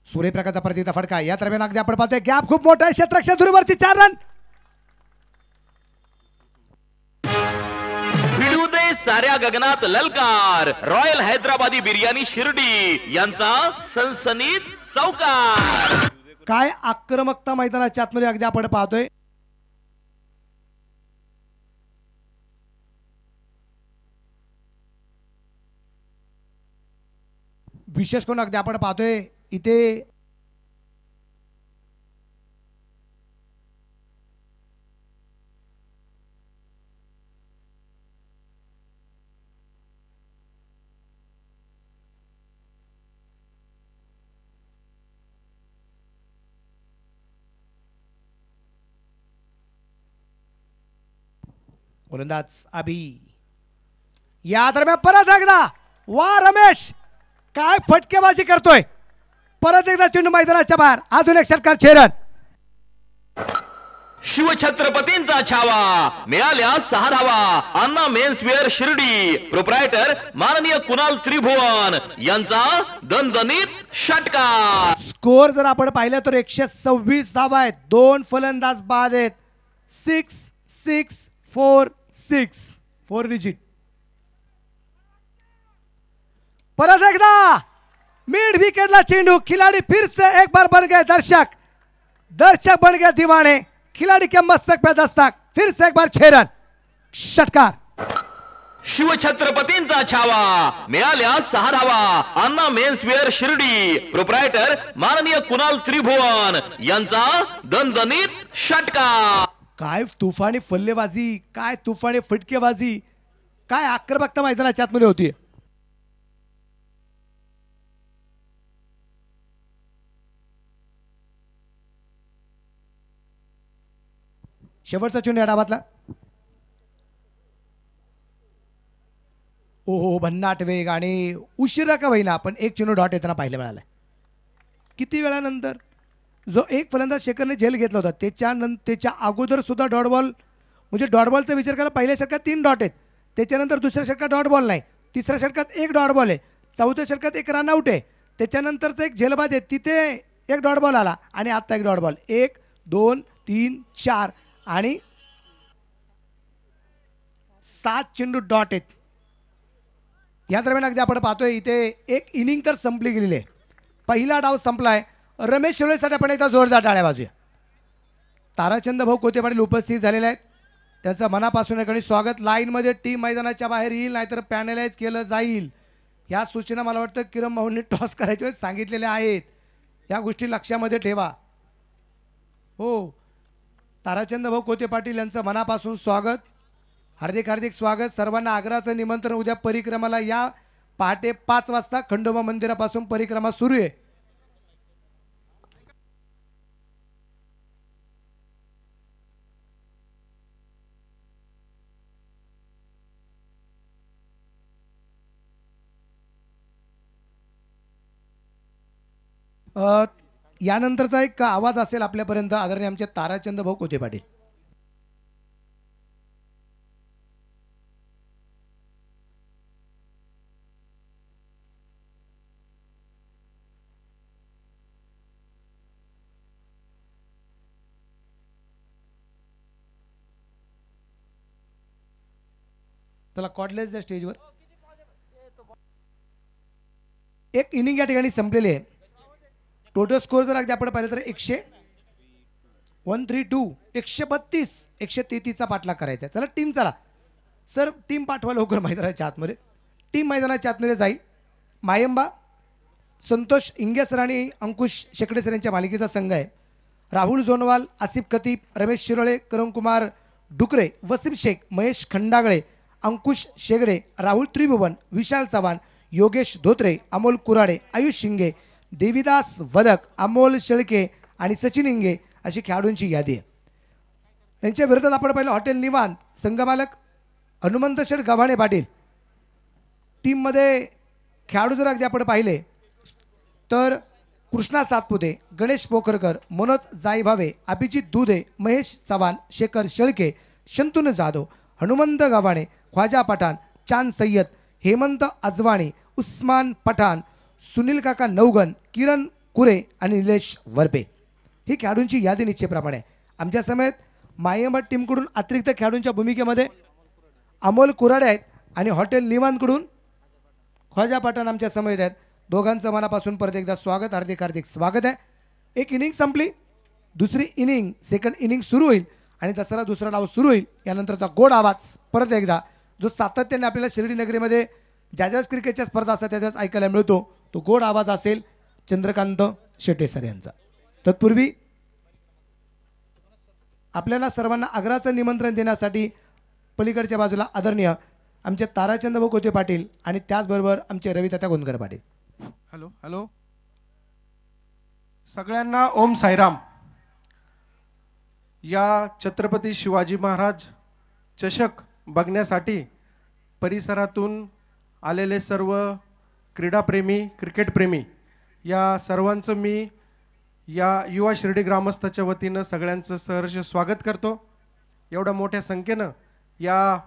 S1: सूर्यप्रकाशचा प्रतिता फटका. या दरम्यान अगदी आपण पाहतोय गॅप खूप मोठा आहे. क्षेत्ररक्षण धुरीवरती 4 रन.
S2: साऱ्या गगनात ललकार. रॉयल हैदराबादी बिर्याणी शिर्डी यांचा सनसनीत चौकार.
S1: काय आक्रमकता मैदानाच्या आतमध्ये अगदी आपण पाहतोय. विशेष करून अगदी आपण पाहतोय इथे गोलंदाज अभि. या दरम्यान परत एकदा वा रमेश काय फटकेबाजी करतोय. परत एकदा चेंडू मैदानाच्या बाहेर. अजून एक षटकार. छेरन.
S2: शिवछत्रपतींचा छावा मिळाल्या 6 धावा. अण्णा मेन्सवेअर शिर्डी प्रोप्रायटर माननीय कुणाल त्रिभुवन यांचा दणदणीत षटकार.
S1: स्कोर जर आपण पाहिलं तर 126 धावा आहेत. 2 फलंदाज बाद आहेत. 6-6-4-6 4 डिजिट. परत एकदा मिड विकेटला चेंडू. खिलाड़ी फिर से एक बार बन गए दर्शक. दर्शक बन गए दीवाने. खिलाड़ी के मस्तक पे दस्तक. फिर से एक बार 6 रन. षटकार.
S2: शिवछत्रपतींचा छावा मिळाल्या 6 धावा. अण्णा मेन्सवेअर शिर्डी प्रोप्रायटर माननीय कुणाल त्रिभुवन यांचा दणदणीत षटकार.
S1: काय तुफानी फल्लेबाजी, काय तुफानी फटकेबाजी, काय आक्रमकता मैदानाच्या आतमध्ये होती. शेवटचा चेंडू या डावातला. ओहो भन्नाट वेग आणि उशिरा का होईना पण एक चेंडू डॉट येताना पाहायला मिळाला. किती वेळानंतर जो एक फलंदाज शेखरने झेल घेतला होता त्याच्या अगोदर सुद्धा डॉट बॉल म्हणजे डॉट बॉलचा विचार करायला पहिल्या षटकात 3 डॉट आहेत. त्याच्यानंतर दुसऱ्या षटकात डॉट बॉल नाही. तिसऱ्या षटकात 1 डॉट बॉल आहे. चौथ्या षटकात 1 रनआउट आहे. त्याच्यानंतरचा एक झेलबाद आहे तिथे 1 डॉट बॉल आला आणि आता 1 डॉट बॉल. 1 2 3 4 आणि 7 चेंडू डॉट आहेत. या दरम्यान अगदी आपण पाहतोय इथे एक इनिंग तर संपली गेलेली आहे. पहिला डाव संपलाय. रमेश शिरोळेसाठी आपण एकदा जोरदार टाळ्या वाजूया. ताराचंद भाऊ कोते पाटील उपस्थित झालेले आहेत. त्यांचं मनापासून एकाने स्वागत. लाईनमध्ये टीम मैदानाच्या बाहेर येईल नाहीतर पॅनलाइज केलं जाईल. या सूचना मला वाटतं किरण भाऊंनी टॉस करायचे सांगितलेल्या आहेत. या गोष्टी लक्षामध्ये ठेवा. हो ताराचंद भाऊ कोते पाटील यांचं मनापासून स्वागत. हार्दिक हार्दिक स्वागत. सर्वांना आग्रहाचं निमंत्रण. उद्या परिक्रमाला या. पहाटे 5 वाजता खंडोबा मंदिरापासून परिक्रमा सुरू आहे. यानंतरचा एक आवाज असेल आपल्यापर्यंत आदरणीय आमचे ताराचंद भाऊ कोते पाटील. त्याला कॉर्डलेस द्या स्टेजवर. एक इनिंग या ठिकाणी संपलेली आहे. टोटल स्कोर जर अगदी आपण पाहिलं तर 132 132 133चा पाठलाग करायचा आहे. चला टीम चला सर टीम पाठवा लवकर मैदानाच्या आतमध्ये. टीम मैदानाच्या आतमध्ये जाईल. मायंबा संतोष इंगे सर आणि अंकुश शेकडे सर यांच्या मालिकेचा संघ आहे. राहुल जोनवाल, आसिफ खतीब, रमेश शिरोळे, करण कुमार डुकरे, वसीम शेख, महेश खंडागळे, अंकुश शेगडे, राहुल त्रिभुवन, विशाल चव्हाण, योगेश धोत्रे, अमोल कुराडे, आयुष शिंगे, देविदास वदक, अमोल शेळके आणि सचिन इंगे अशी खेळाडूंची यादी आहे. त्यांच्या विरोधात आपण पाहिलं हॉटेल निवांत संघमालक हनुमंत शेठ गव्हाणे पाटील. टीममध्ये खेळाडू जर अगदी आपण पाहिले तर कृष्णा सातपुते, गणेश पोखरकर, मनोज जाईभावे, अभिजित दुधे, महेश चव्हाण, शेखर शेळके, शंतनू जाधव, हनुमंत गव्हाणे, ख्वाजा पठाण, चांद सय्यद, हेमंत अजवाणी, उस्मान पठाण, सुनील काका नवगन, किरण कुरे आणि निलेश वरपे. ही खेळाडूंची यादी निश्चितप्रमाणे आहे. आमच्या समेत मायंबा टीमकडून अतिरिक्त खेळाडूंच्या भूमिकेमध्ये अमोल कुराडे आहेत आणि हॉटेल निवांतकडून ख्वाजा पठाण आमच्या समेत आहेत. दोघांचं मनापासून परत एकदा स्वागत. हार्दिक हार्दिक स्वागत आहे. एक इनिंग संपली. दुसरी इनिंग सेकंड इनिंग सुरू होईल आणि दसरा दुसरा डाव सुरू होईल. यानंतरचा गोड आवाज परत एकदा जो सातत्याने आपल्याला शिर्डी नगरीमध्ये ज्या ज्या क्रिकेटच्या स्पर्धा असतात त्यावेळेस ऐकायला मिळतो तो गोड आवाज असेल चंद्रकांत शेटे सर यांचा. तत्पूर्वी आपल्याला सर्वांना आग्रहाचं निमंत्रण देण्यासाठी पलीकडच्या बाजूला आदरणीय आमचे ताराचंद भाऊ कोते पाटील आणि त्याचबरोबर आमचे रवितात्या गोंदकर पाटील.
S3: हॅलो हॅलो सगळ्यांना ओम साईराम. या छत्रपती शिवाजी महाराज चषक बघण्यासाठी परिसरातून आलेले सर्व क्रीडाप्रेमी क्रिकेटप्रेमी या सर्वांचं मी या युवा शिर्डी ग्रामस्थाच्या वतीनं सगळ्यांचं सहर्ष स्वागत करतो. एवढ्या मोठ्या संख्येनं या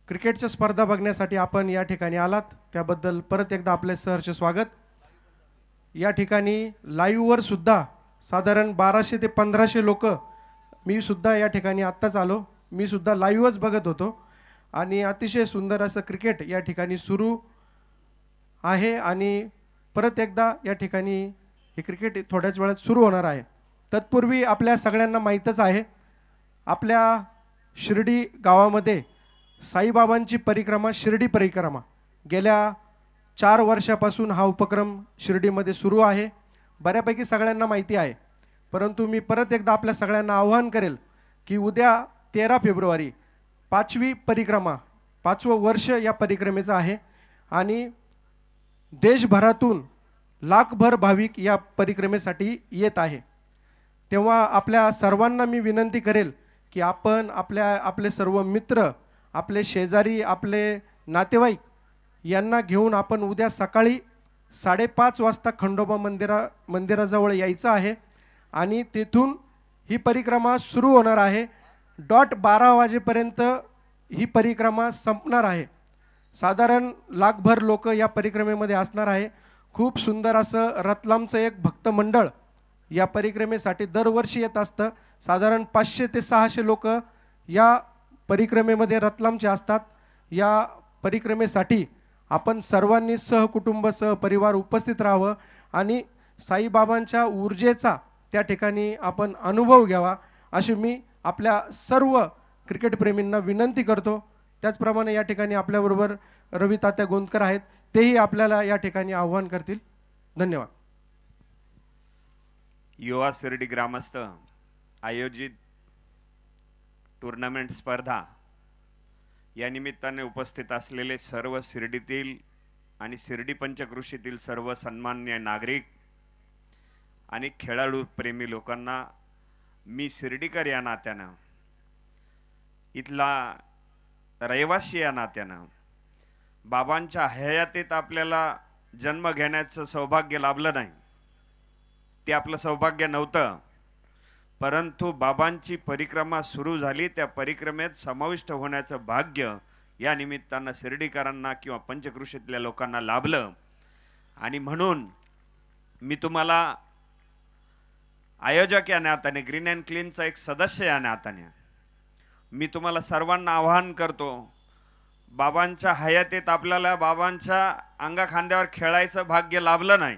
S3: क्रिकेटच्या स्पर्धा बघण्यासाठी आपण या ठिकाणी आलात त्याबद्दल परत एकदा आपले सहर्ष स्वागत. या ठिकाणी लाईव्हवर सुद्धा साधारण 1200 ते 1500 लोक, मी सुद्धा या ठिकाणी आत्ताच आलो, मी सुद्धा लाईव्हच बघत होतो आणि अतिशय सुंदर असं क्रिकेट या ठिकाणी सुरू आहे आणि परत एकदा या ठिकाणी हे क्रिकेट थोड्याच वेळात सुरू होणार आहे. तत्पूर्वी आपल्या सगळ्यांना माहीतच आहे, आपल्या शिर्डी गावामध्ये साईबाबांची परिक्रमा, शिर्डी परिक्रमा गेल्या 4 वर्षापासून हा उपक्रम शिर्डीमध्ये सुरू आहे. बऱ्यापैकी सगळ्यांना माहिती आहे, परंतु मी परत एकदा आपल्या सगळ्यांना आवाहन करेल की उद्या 13 फेब्रुवारी 5वी परिक्रमा, 5वं वर्ष या परिक्रमेचं आहे आणि देशभरातून लाखभर भाविक या परिक्रमेसाठी येत आहे. तेव्हा आपल्या सर्वांना मी विनंती करेल की आपण आपले सर्व मित्र, आपले शेजारी, आपले नातेवाईक यांना घेऊन आपण उद्या सकाळी 5:30 वाजता खंडोबा मंदिराजवळ यायचं आहे आणि तेथून ही परिक्रमा सुरू होणार आहे. 12:00 वाजेपर्यंत ही परिक्रमा संपणार आहे. साधारण लाखभर लोक या परिक्रमेमध्ये असणार आहे. खूप सुंदर असं रतलामचं एक भक्त मंडळ या परिक्रमेसाठी दरवर्षी येत असतं. साधारण 500 ते 600 लोक या परिक्रमेमध्ये रतलामचे असतात. या परिक्रमेसाठी आपण सर्वांनी सहकुटुंब सहपरिवार उपस्थित राहावं आणि साईबाबांच्या ऊर्जेचा त्या ठिकाणी आपण अनुभव घ्यावा अशी मी आपल्या सर्व क्रिकेटप्रेमींना विनंती करतो. त्याचप्रमाणे या ठिकाणी आपल्याबरोबर रवी तात्या गोंदकर आहेत, तेही आपल्याला या ठिकाणी आव्हान करतील. धन्यवाद.
S4: युवा शिर्डी ग्रामस्थ आयोजित टूर्नामेंट स्पर्धा या निमित्ताने उपस्थित असलेले सर्व शिर्डीतील आणि शिर्डी पंचक्रोशीतील सर्व सन्मान्य नागरिक आणि खेळाडू प्रेमी लोकांना मी शिर्डीकर या नात्यानं, इथला रहिवासी या नात्यानं, बाबांच्या हयातीत आपल्याला जन्म घेण्याचं सौभाग्य लाभलं नाही, ते आपलं सौभाग्य नव्हतं, परंतु बाबांची परिक्रमा सुरू झाली, त्या परिक्रमेत समाविष्ट होण्याचं भाग्य या निमित्तानं शिर्डीकरांना किंवा पंचक्रोशीतल्या लोकांना लाभलं. आणि म्हणून मी तुम्हाला आयोजक या नात्याने, ग्रीन अँड क्लीनचा एक सदस्य या नात्याने मी तुम्हाला सर्वांना आवाहन करतो, बाबांच्या हयातीत आपल्याला बाबांच्या अंगाखांद्यावर खेळायचं भाग्य लाभलं नाही.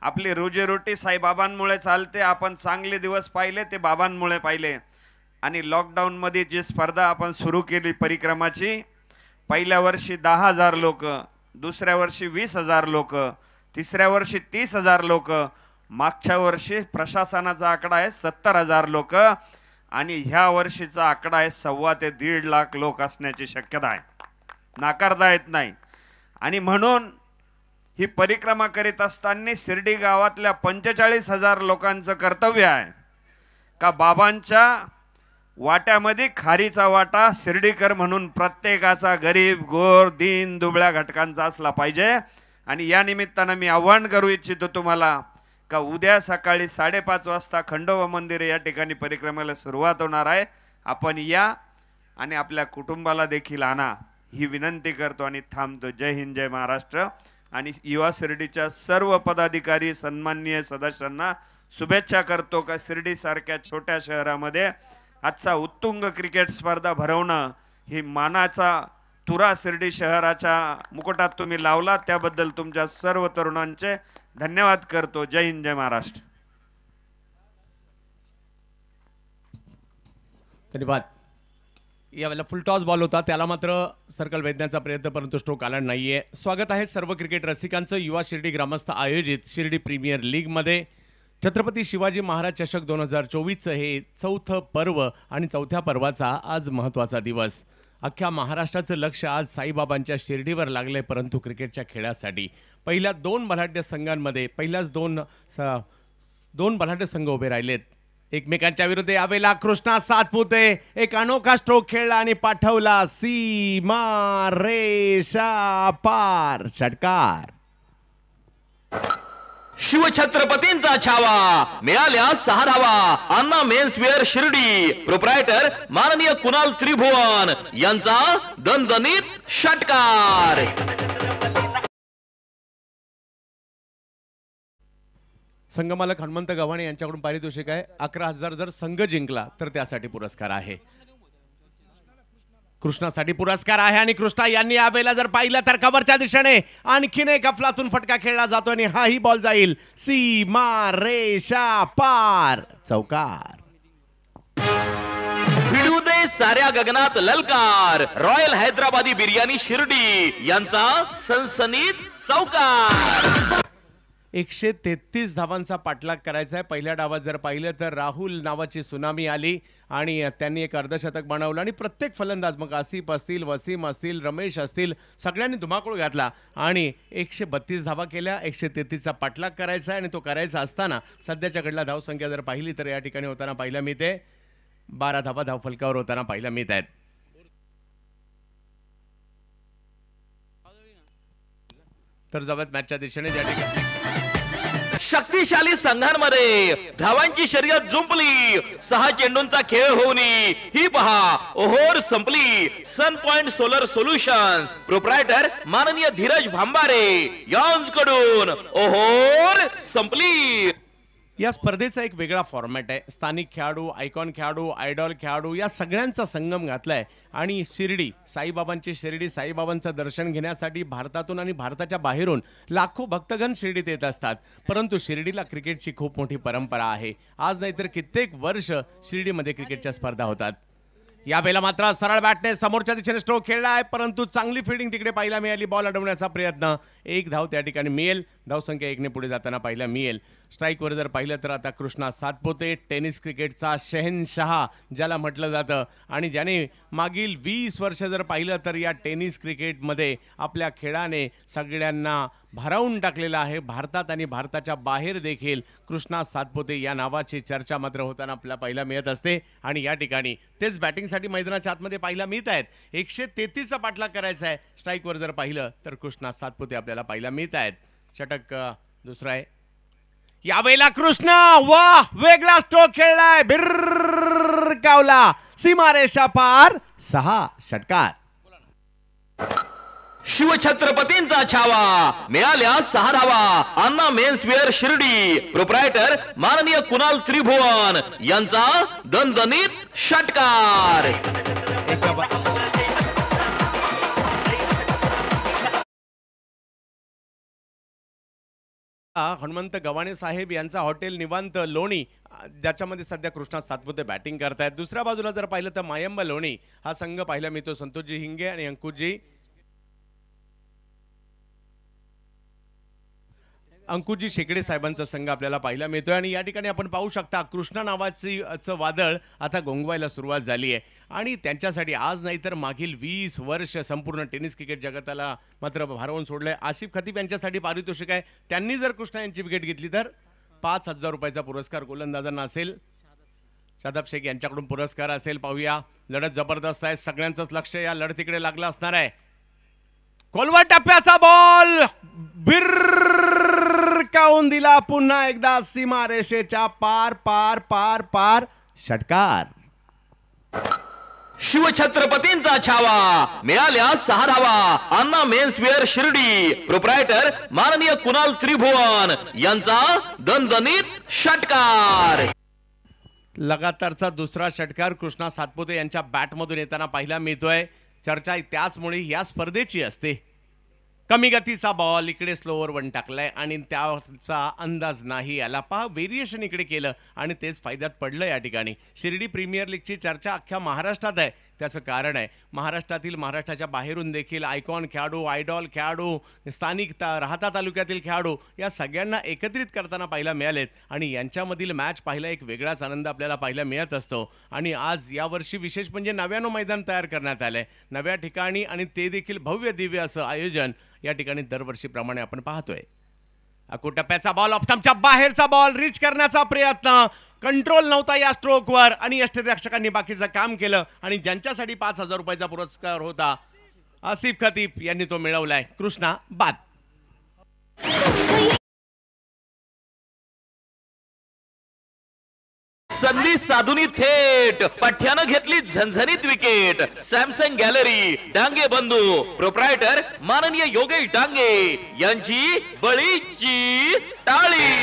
S4: आपली रोजीरोटी साईबाबांमुळे चालते. आपण चांगले दिवस पाहिले ते बाबांमुळे पाहिले. आणि लॉकडाऊनमध्ये जी स्पर्धा आपण सुरू केली परिक्रमाची, पहिल्या वर्षी 10,000 लोक, दुसऱ्या वर्षी 20,000 लोक, तिसऱ्या वर्षी 30,000 लोक, मागच्या वर्षी प्रशासनाचा आकडा आहे 70,000 लोक आणि ह्या वर्षीचा आकडा आहे 1.25 ते 1.5 लाख लोक असण्याची शक्यता आहे, नाकारता येत नाही. आणि म्हणून ही परिक्रमा करीत असताना शिर्डी गावातल्या 45,000 लोकांचं कर्तव्य आहे का बाबांच्या वाट्यामध्ये खारीचा वाटा शिर्डीकर म्हणून प्रत्येकाचा, गरीब गोर दीन दुबळ्या घटकांचा असला पाहिजे. आणि या निमित्तानं मी आव्हान करू इच्छितो तुम्हाला का उद्या सकाळी 5:30 वाजता खंडोबा मंदिर या ठिकाणी परिक्रमेला सुरुवात होणार आहे. आपण या आणि आपल्या कुटुंबाला देखील आणा ही विनंती करतो आणि थांबतो. जय हिंद, जय महाराष्ट्र. आणि युवा शिर्डीच्या सर्व पदाधिकारी सन्माननीय सदस्यांना शुभेच्छा करतो का शिर्डीसारख्या छोट्या शहरामध्ये आजचा उत्तुंग क्रिकेट स्पर्धा भरवणं ही मानाचा तुरा शिर्डी शहराच्या मुकुटात तुम्ही लावला, त्याबद्दल तुमच्या सर्व तरुणांचे धन्यवाद करतो. जय हिंद, जय महाराष्ट्र.
S5: धन्यवाद. यावेळेला फुल टॉस बॉल होता, त्याला मात्र सर्कल वेधण्याचा प्रयत्न, परंतु स्ट्रोक आला नाहीये. स्वागत आहे सर्व क्रिकेट रसिकांचं युवा शिर्डी ग्रामस्थ आयोजित शिर्डी प्रीमियर लीगमध्ये. छत्रपती शिवाजी महाराज चषक 2024 हे 4थं पर्व आणि 4थ्या पर्वाचा आज महत्त्वाचा दिवस. अख्ख्या महाराष्ट्राचं लक्ष आज साईबाबांच्या शिर्डीवर लागले, परंतु क्रिकेटच्या खेळासाठी पहिल्या 2 बलाढ्य संघांमध्ये पहिल्याच दोन बलाढ्य संघ उभे राहिलेत एकमेकांच्या विरुद्ध. यावेळेला कृष्णा सातपुते एक अनोखा स्ट्रोक खेळला आणि पाठवला सीमा रेषा पार. षटकार.
S2: शिवछत्रपतींचा छावा मिळाल्या 6 धावा अण्णा मेन्सवेअर शिर्डी प्रोप्रायटर माननीय कुणाल त्रिभुवन यांचा दणदणीत षटकार.
S5: संघमालक हनुमंत गव्हाणे यांच्याकडून पारितोषिक आहे 11,000. जर संघ जिंकला तर त्यासाठी पुरस्कार आहे. कृष्णासाठी पुरस्कार आहे आणि कृष्णा यांनी यावेळेला जर पाहिलं तर कव्हरच्या दिशेने आणखीन एक अफलातून फटका खेळला जातो आणि हाही बॉल जाईल सीमा रेषा पार चौकार.
S2: भिडू दे साऱ्या गगनात ललकार रॉयल हैदराबादी बिर्याणी शिर्डी यांचा सनसनीत चौकार.
S5: 133 धावांचा पाठलाग करायचा आहे. पहिल्या डावात जर पाहिलं तर राहुल नावाची सुनामी आली आणि त्यांनी एक अर्धशतक बनवलं आणि प्रत्येक फलंदाज मग आसिफ असतील, वसीम असतील, रमेश असतील सगळ्यांनी धुमाकूळ घातला आणि 132 धावा केल्या. 133चा पाठलाग करायचा आहे आणि तो करायचा असताना सध्याच्या घडला धावसंख्या जर पाहिली तर या ठिकाणी होताना पाहायला मिळते 12 धावा धावफलकावर होताना पाहायला मिळत आहेत. तर जाऊयात मॅचच्या दिशेने ज्या ठिकाणी
S2: शक्तिशाली संघांमध्ये धावांची शर्यत जुंपली. 6 चेंडूंचा खेळ होऊन ही पहा ओहोर संपली. सन पॉइंट सोलर सोल्युशन्स प्रोप्रायटर माननीय धीरज भांबारे यांच्याकडून ओहोर संपली.
S5: या स्पर्धेचा एक वेगळा फॉर्मॅट आहे. स्थानिक खेळाडू, आयकॉन खेळाडू, आयडॉल खेळाडू या सगळ्यांचा संगम घातलाय आणि शिर्डी साईबाबांची शिर्डी साईबाबांचं दर्शन घेण्यासाठी भारतातून आणि भारताच्या बाहेरून लाखो भक्तगण शिर्डीत येत असतात. परंतु शिर्डीला क्रिकेटची खूप मोठी परंपरा आहे. आज नाहीतर कित्येक वर्ष शिर्डीमध्ये क्रिकेटच्या स्पर्धा होतात. यावेळेला मात्र सरळ बॅटने समोरच्या दिशेने स्ट्रोक खेळलाय परंतु चांगली फिल्डिंग तिकडे पाहायला मिळाली. बॉल अडवण्याचा प्रयत्न. 1 धाव त्या ठिकाणी मिळेल. धावसंख्या 1 ने पुढे जाताना पाहायला मिळेल. स्ट्राईकवर जर पाहिलं तर आता कृष्णा सातपुते टेनिस क्रिकेटचा शहनशाह ज्याला म्हटलं जातं आणि ज्याने मागील 20 वर्ष जर पाहिलं तर या टेनिस क्रिकेटमध्ये आपल्या खेळाने सगळ्यांना भारावून टाकलेला आहे. भारतात आणि भारताच्या बाहेर देखील कृष्णा सातपुते या नावाची चर्चा मात्र होताना आपल्याला पाहायला मिळत असते आणि या ठिकाणी तेच बॅटिंगसाठी मैदानाच्या आतमध्ये पाहायला मिळत आहेत. 133चा पाठलाग करायचा आहे. स्ट्राईकवर जर पाहिलं तर कृष्णा सातपुते आपल्याला पाहायला मिळत आहेत. षटक दुसरा आहे. यावेळेला कृष्णा वाह वेगळा स्ट्रोक खेळलाय. भिरकावला सीमारेषा पार 6 षटकार.
S2: शिवछत्रपतींचा छावा मिळाल्या 6 धावा अण्णा मेन्सवेअर शिर्डी प्रोप्रायटर माननीय कुणाल त्रिभुवन यांचा दणदणीत षटकार.
S5: हनुमंत गव्हाणे साहेब यांचा हॉटेल निवांत लोणी ज्याच्यामध्ये सध्या कृष्णा सातपुते बॅटिंग करतायत. दुसऱ्या बाजूला जर पाहिलं तर मायंबा लोणी हा संघ पाहायला मिळतो. संतोषजी हिंगे आणि अंकुजी शेकडे साहेबांचा संघ आपल्याला पाहायला मिळतोय आणि या ठिकाणी आपण पाहू शकता कृष्णा नावाचं वादळ आता गोंगवायला सुरुवात झाली आहे आणि त्यांच्यासाठी आज नाही तर मागील 20 वर्ष संपूर्ण टेनिस क्रिकेट जगताला मात्र भारावून सोडलंय. आसिफ खतीब यांच्यासाठी पारितोषिक आहे. त्यांनी जर कृष्णा यांची विकेट घेतली तर 5,000 रुपयाचा पुरस्कार गोलंदाजांना असेल. शादाब शेख यांच्याकडून पुरस्कार असेल. पाहूया लढत जबरदस्त आहे. सगळ्यांचंच लक्ष या लढतीकडे लागलं असणार आहे. कोलवा टप्प्याचा बॉल भिरकावून दिला पुन्हा एकदा सीमारेषेच्या पार पार पार पार षटकार.
S2: शिवछत्रपतींचा छावा मिळाल्या 6 धावा अण्णा मेन्सवेअर शिर्डी प्रोप्रायटर माननीय कुणाल त्रिभुवन यांचा दणदणीत षटकार.
S5: लगातारचा दुसरा षटकार कृष्णा सातपुते यांच्या बॅटमधून येताना पाहायला मिळतोय. चर्चा त्याचमुळे या स्पर्धेची असते. कमी गतीचा बॉल इकडे स्लोवर वन टाकलाय आणि त्याचा अंदाज नाही आला. पहा व्हेरिएशन इकडे केलं आणि तेच फायद्यात पडलं. या ठिकाणी शिर्डी प्रीमियर लीगची चर्चा अख्ख्या महाराष्ट्रात आहे. त्याचं कारण आहे महाराष्ट्राच्या बाहेरून देखील आयकॉन खेळाडू, आयडॉल खेळाडू, स्थानिक राहता तालुक्यातील खेळाडू या सगळ्यांना एकत्रित करताना पाहायला मिळालेत आणि यांच्यामधील मॅच पाहिला एक वेगळाच आनंद आपल्याला पाहायला मिळत असतो. आणि आज यावर्षी विशेष म्हणजे नव्यानं मैदान तयार करण्यात आलंय नव्या ठिकाणी आणि ते देखील भव्य दिव्य असं आयोजन या ठिकाणी दरवर्षीप्रमाणे आपण पाहतोय. टप्प्याचा बॉल ऑफस्टंपच्या बाहेरचा बॉल रीच करण्याचा प्रयत्न. कंट्रोल नव्हता या स्ट्रोकवर आणि यष्टिरक्षकांनी बाकीचं काम केलं आणि ज्यांच्यासाठी 5,000 रुपयाचा पुरस्कार होता आसिफ खतीब यांनी तो मिळवलाय. कृष्णा बाद.
S2: संधी साधुनी थेट पठ्यानं घेतली झणझणीत विकेट. सॅमसंग गॅलरी डांगे बंधू प्रोप्रायटर माननीय योगेश डांगे यांची बळीची टाळी.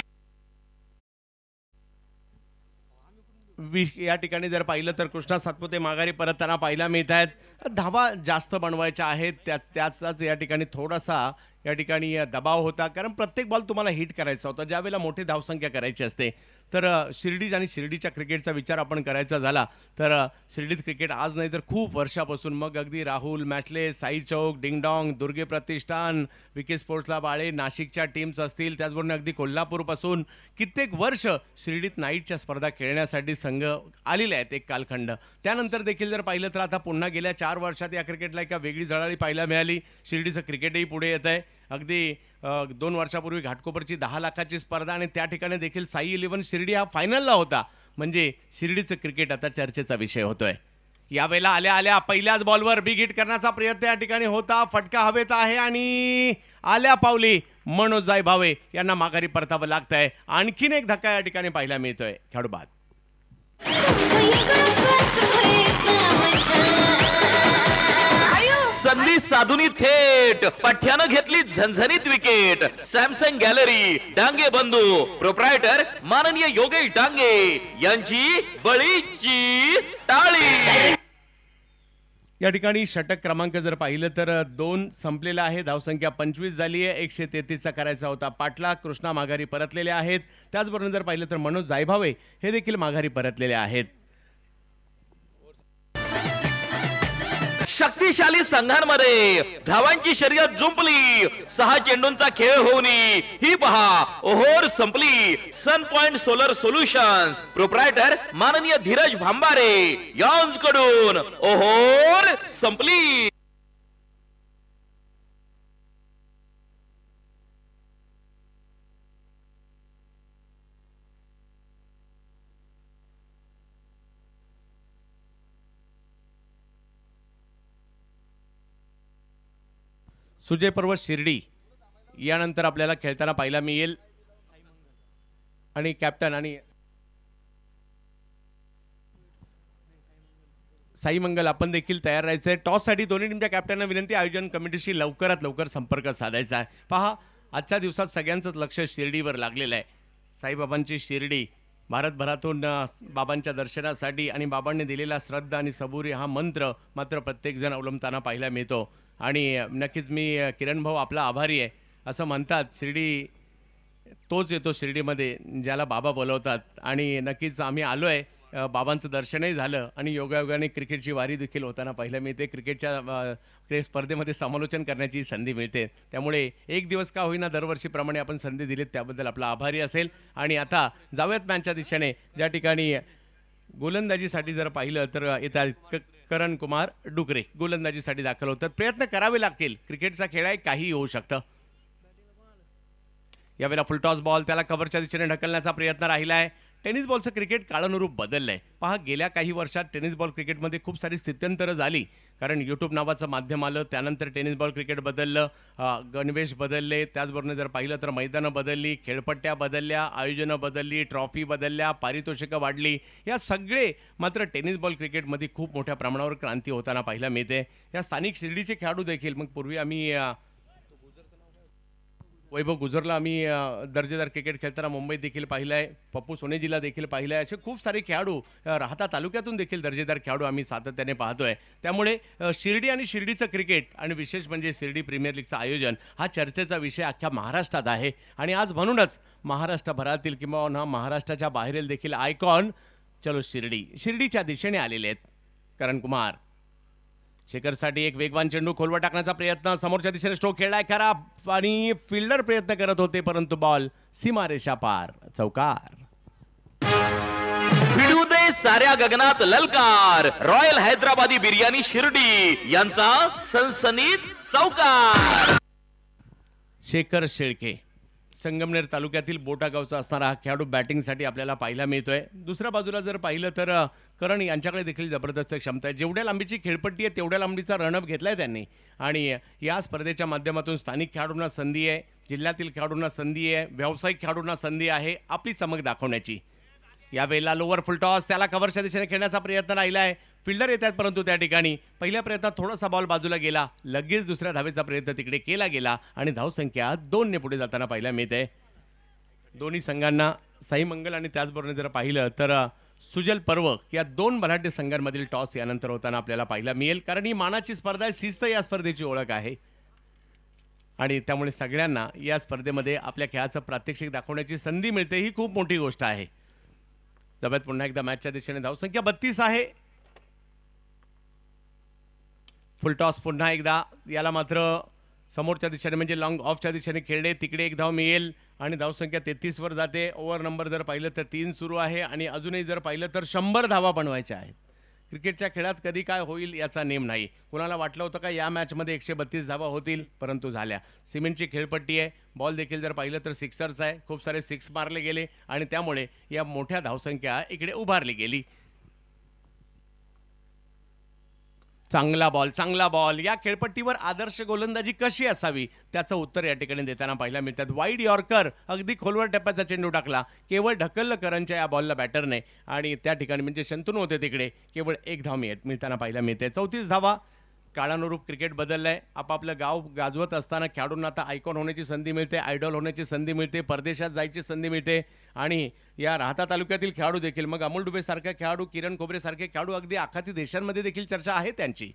S5: या ठिकाणी जर पाहिलं तर कृष्णा सातपुते माघारी परतताना पाहायला मिळत आहेत. धावा जास्त बनवायच्या आहेत, त्याचाच या ठिकाणी थोडासा या ठिकाणी दबाव होता, कारण प्रत्येक बॉल तुम्हाला हिट करायचा होता. ज्यावेळेला मोठी धावसंख्या करायची असते तर शिर्डी आणि शिर्डीच्या क्रिकेटचा विचार आपण करायचा झाला तर शिर्डीत क्रिकेट आज नाही तर खूप वर्षापासून, मग अगदी राहुल मॅचले, साई चौक, डिंगडॉंग, दुर्गे प्रतिष्ठान, विके स्पोर्ट्सला बाळे, नाशिकच्या टीम्स असतील, त्याचबरोबर अगदी कोल्हापूरपासून कित्येक वर्ष शिर्डीत नाईटच्या स्पर्धा खेळण्यासाठी संघ आलेले आहेत एक कालखंड. त्यानंतर देखील जर पाहिलं तर आता पुन्हा गेल्या 4 वर्षात या क्रिकेटला एका वेगळी झळाळी पाहायला मिळाली. शिर्डीचं क्रिकेटही पुढे येत आहे. अगदी 2 वर्षापूर्वी घाटकोपरची 10 लाखाची स्पर्धा आणि त्या ठिकाणी देखील साई 11 शिर्डी हा फायनलला होता. म्हणजे शिर्डीचं क्रिकेट आता चर्चेचा विषय होतोय. यावेळेला आल्या आल्या पहिल्याच बॉलवर बिग हिट करण्याचा प्रयत्न या ठिकाणी होता. फटका हवेत आहे आणि आल्या पावली मनोज भावे यांना माघारी परतावं लागत आहे. आणखीन एक धक्का या ठिकाणी पाहायला मिळतोय. खेळू बाद.
S2: संधी साधुनी थेट पठ्यानं घेतली झणझणीत विकेट. सॅमसंग गॅलरी डांगे बंधू प्रोप्रायटर माननीय योगेश डांगे यांची बळीची टाळी.
S5: या ठिकाणी षटक क्रमांक जर पाहिलं तर 2 संपलेला आहे. धावसंख्या 25 झाली आहे. 133चा करायचा होता. पाटला कृष्णा माघारी परतलेले आहेत. त्याचबरोबर जर पाहिलं तर मनोज जायभावे हे देखील माघारी परतलेले आहेत.
S2: शक्तिशाली संघांमध्ये धावांची शर्यत जुंपली. 6 चेंडूंचा खेळ होऊन ही पहा ओहोर संपली. सन पॉइंट सोलर सोल्युशन्स प्रोप्रायटर माननीय धीरज भांबारे यांच्याकडून ओहोर संपली.
S5: सुजय पर्वत शिर्डी यानंतर आपल्याला खेळताना पाहायला मिळेल. आणि कॅप्टन आणि साई मंगल आपण देखील तयार राहायचं आहे. टॉससाठी दोन्ही टीमच्या कॅप्टनना विनंती, आयोजन कमिटीशी लवकरात लवकर संपर्क साधायचा आहे. पहा आजच्या दिवसात सगळ्यांचंच लक्ष शिर्डीवर लागलेलं आहे. साईबाबांची शिर्डी भारतभरातून बाबांच्या दर्शनासाठी आणि बाबांनी दिलेला श्रद्धा आणि सबुरी हा मंत्र मात्र प्रत्येकजण अवलंबताना पाहायला मिळतो. आणि नक्कीच मी किरण भाऊ आपला आभारी आहे. असं म्हणतात शिर्डी तोच येतो शिर्डीमध्ये ज्याला बाबा बोलवतात. आणि नक्कीच आम्ही आलो आहे. बाबांचं दर्शनही झालं आणि योगायोगाने क्रिकेटची वारी देखील होताना पाहायला मिळते. क्रिकेटच्या स्पर्धेमध्ये समालोचन करण्याची संधी मिळते. त्यामुळे एक दिवस का होईना दरवर्षीप्रमाणे आपण संधी दिलीत त्याबद्दल आपला आभारी असेल. आणि आता जाऊयात मॅचच्या दिशेने, ज्या ठिकाणी गोलंदाजीसाठी जर पाहिलं तर येतात करण कुमार डुकरे गोलंदाजीसाठी दाखल होतात. प्रयत्न करावे लागतील. क्रिकेटचा खेळ आहे, काहीही होऊ शकतं. यावेळेला फुलटॉस बॉल त्याला कव्हरच्या दिशेने ढकलण्याचा प्रयत्न राहिला आहे. टेनिस बॉलचं क्रिकेट काळानुरूप बदललं आहे. पहा गेल्या काही वर्षात टेनिस बॉल क्रिकेटमध्ये खूप सारी स्थित्यंतरं झाली, कारण यूट्यूब नावाचं माध्यम आलं. त्यानंतर टेनिस बॉल क्रिकेट बदललं, गणवेश बदलले. त्याचबरोबर जर पाहिलं तर मैदानं बदलली, खेळपट्ट्या बदलल्या, आयोजनं बदलली, ट्रॉफी बदलल्या, पारितोषिकं वाढली. या सगळे मात्र टेनिस बॉल क्रिकेटमध्ये खूप मोठ्या प्रमाणावर क्रांती होताना पाहायला मिळते. या स्थानिक शिर्डीचे खेळाडू देखील, मग पूर्वी आम्ही वैभव गुजरला आम्ही दर्जेदार क्रिकेट खेळताना मुंबईत देखील पाहिलं आहे. पप्पू सोनेजीला देखील पाहिलं आहे. असे खूप सारे खेळाडू राहता तालुक्यातून देखील दर्जेदार खेळाडू आम्ही सातत्याने पाहतोय. त्यामुळे शिर्डी आणि शिर्डीचं क्रिकेट आणि विशेष म्हणजे शिर्डी प्रीमियर लीगचं आयोजन हा चर्चेचा विषय अख्ख्या महाराष्ट्रात आहे. आणि आज म्हणूनच महाराष्ट्रभरातील किंवा महाराष्ट्राच्या बाहेरील देखील आयकॉन चलो शिर्डीच्या दिशेने आलेले आहेत. करण कुमार शेखरसाठी एक वेगवान चेंडू खोलवर टाकण्याचा प्रयत्न, समोरच्या दिशेने स्ट्रोक खेळलाय खरा आणि फिल्डर प्रयत्न करत होते परंतु बॉल सीमारेषा पार. चौकार.
S2: भिडू दे साऱ्या गगनात ललकार. रॉयल हैदराबादी बिर्याणी शिर्डी यांचा सनसनीत चौकार.
S5: शेखर शेळके संगमनेर तालुक्यातील बोटा गावचा असणारा हा खेळाडू बॅटिंगसाठी आपल्याला पाहायला मिळतोय. दुसऱ्या बाजूला जर पाहिलं तर करण यांच्याकडे देखील जबरदस्त क्षमता आहे. जेवढ्या लांबीची खेळपट्टी आहे तेवढ्या लांबीचा रनअप घेतलाय त्यांनी. आणि या स्पर्धेच्या माध्यमातून स्थानिक खेळाडूंना संधी आहे, जिल्ह्यातील खेळाडूंना संधी आहे, व्यावसायिक खेळाडूंना संधी आहे आपली चमक दाखवण्याची. यावेळेला लोअर फुल टॉस, त्याला कव्हरच्या दिशेने खेळण्याचा प्रयत्न राहिला आहे. फिल्डर येत आहेत परंतु त्या ठिकाणी पहिल्या प्रयत्नात थोडासा बॉल बाजूला गेला. लगेच दुसऱ्या धावेचा प्रयत्न तिकडे केला गेला आणि धावसंख्या 2 ने पुढे जाताना पाहायला मिळते. दोन्ही संघांना साई मंगल आणि त्याचबरोबर जर पाहिलं तर सुजल पर्व या 2 बलाढ्य संघांमधील टॉस यानंतर होताना आपल्याला पाहायला मिळेल. कारण ही मानाची स्पर्धा आहे, शिस्त या स्पर्धेची ओळख आहे आणि त्यामुळे सगळ्यांना या स्पर्धेमध्ये आपल्या खेळाचं प्रात्यक्षिक दाखवण्याची संधी मिळते, ही खूप मोठी गोष्ट आहे. जब्यात पुन्हा एकदा मॅचच्या दिशेने धावसंख्या 32 आहे. फुल टॉस पुन्हा एकदा, याला मात्र समोरच्या दिशेने म्हणजे लॉंग ऑफच्या दिशेने खेळले, तिकडे 1 धाव मिळेल आणि धावसंख्या 33 वर जाते. ओव्हर नंबर जर पाहिलं तर 3 सुरू आहे आणि अजूनही जर पाहिलं तर 100 धावा बनवायच्या आहेत. क्रिकेटच्या खेळात कधी काय होईल याचा नेम नाही. कुणाला वाटलं होतं का या मॅचमध्ये 132 धावा होतील, परंतु झाल्या. सिमेंटची खेळपट्टी आहे, बॉल देखील जर पाहिलं तर सिक्सर्स आहे, खूप सारे सिक्स मारले गेले आणि त्यामुळे या मोठ्या धावसंख्या इकडे उभारली गेली. चांगला बॉल. या खेळपट्टीवर आदर्श गोलंदाजी कशी असावी त्याचं उत्तर या ठिकाणी देताना पाहायला मिळतात. वाईड यॉर्कर, अगदी खोलवर टप्प्याचा चेंडू टाकला, केवळ ढकललं करंच्या या बॉलला बॅटरने आणि त्या ठिकाणी म्हणजे शंतनू होते तिकडे, केवळ 1 धाव मिळताना पाहायला मिळते. 34 धावा. काळानुरूप क्रिकेट बदललंय. आपापलं गाव गाजवत असताना खेळाडूंना आता आयकॉन होण्याची संधी मिळते, आयडॉल होण्याची संधी मिळते, परदेशात जायची संधी मिळते आणि या राहता तालुक्यातील खेळाडू देखील, मग अमोल डुबे सारखे खेळाडू, किरण खोबरे सारखे खेळाडू, अगदी आखाती देशांमध्ये देखील चर्चा आहे त्यांची.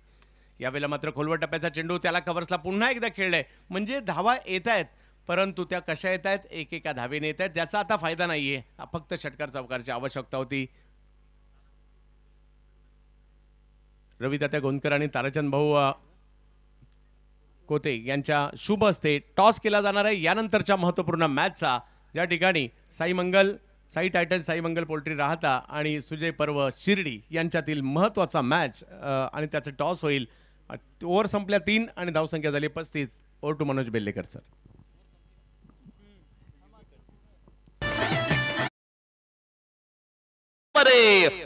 S5: यावेळेला मात्र खोलवर टप्प्याचा चेंडू, त्याला कव्हर्सला पुन्हा एकदा खेळलाय. म्हणजे धावा येत आहेत परंतु त्या कशा येत आहेत, एकेका धावेने येत आहेत, त्याचा आता फायदा नाहीये. फक्त षटकार चौकारची आवश्यकता होती. रविदात्या गोंदकर आणि ताराचंद भाऊ कोते यांच्या शुभ हस्ते टॉस केला जाणार आहे यानंतरच्या महत्त्वपूर्ण मॅचचा, ज्या ठिकाणी साई टायटन्स साई मंगल पोल्ट्री राहता आणि सुजय पर्व शिर्डी यांच्यातील महत्त्वाचा मॅच आणि त्याचं टॉस होईल. ओव्हर संपल्या 3 आणि धावसंख्या झाली 35. Over to Manoj Bellekar sir.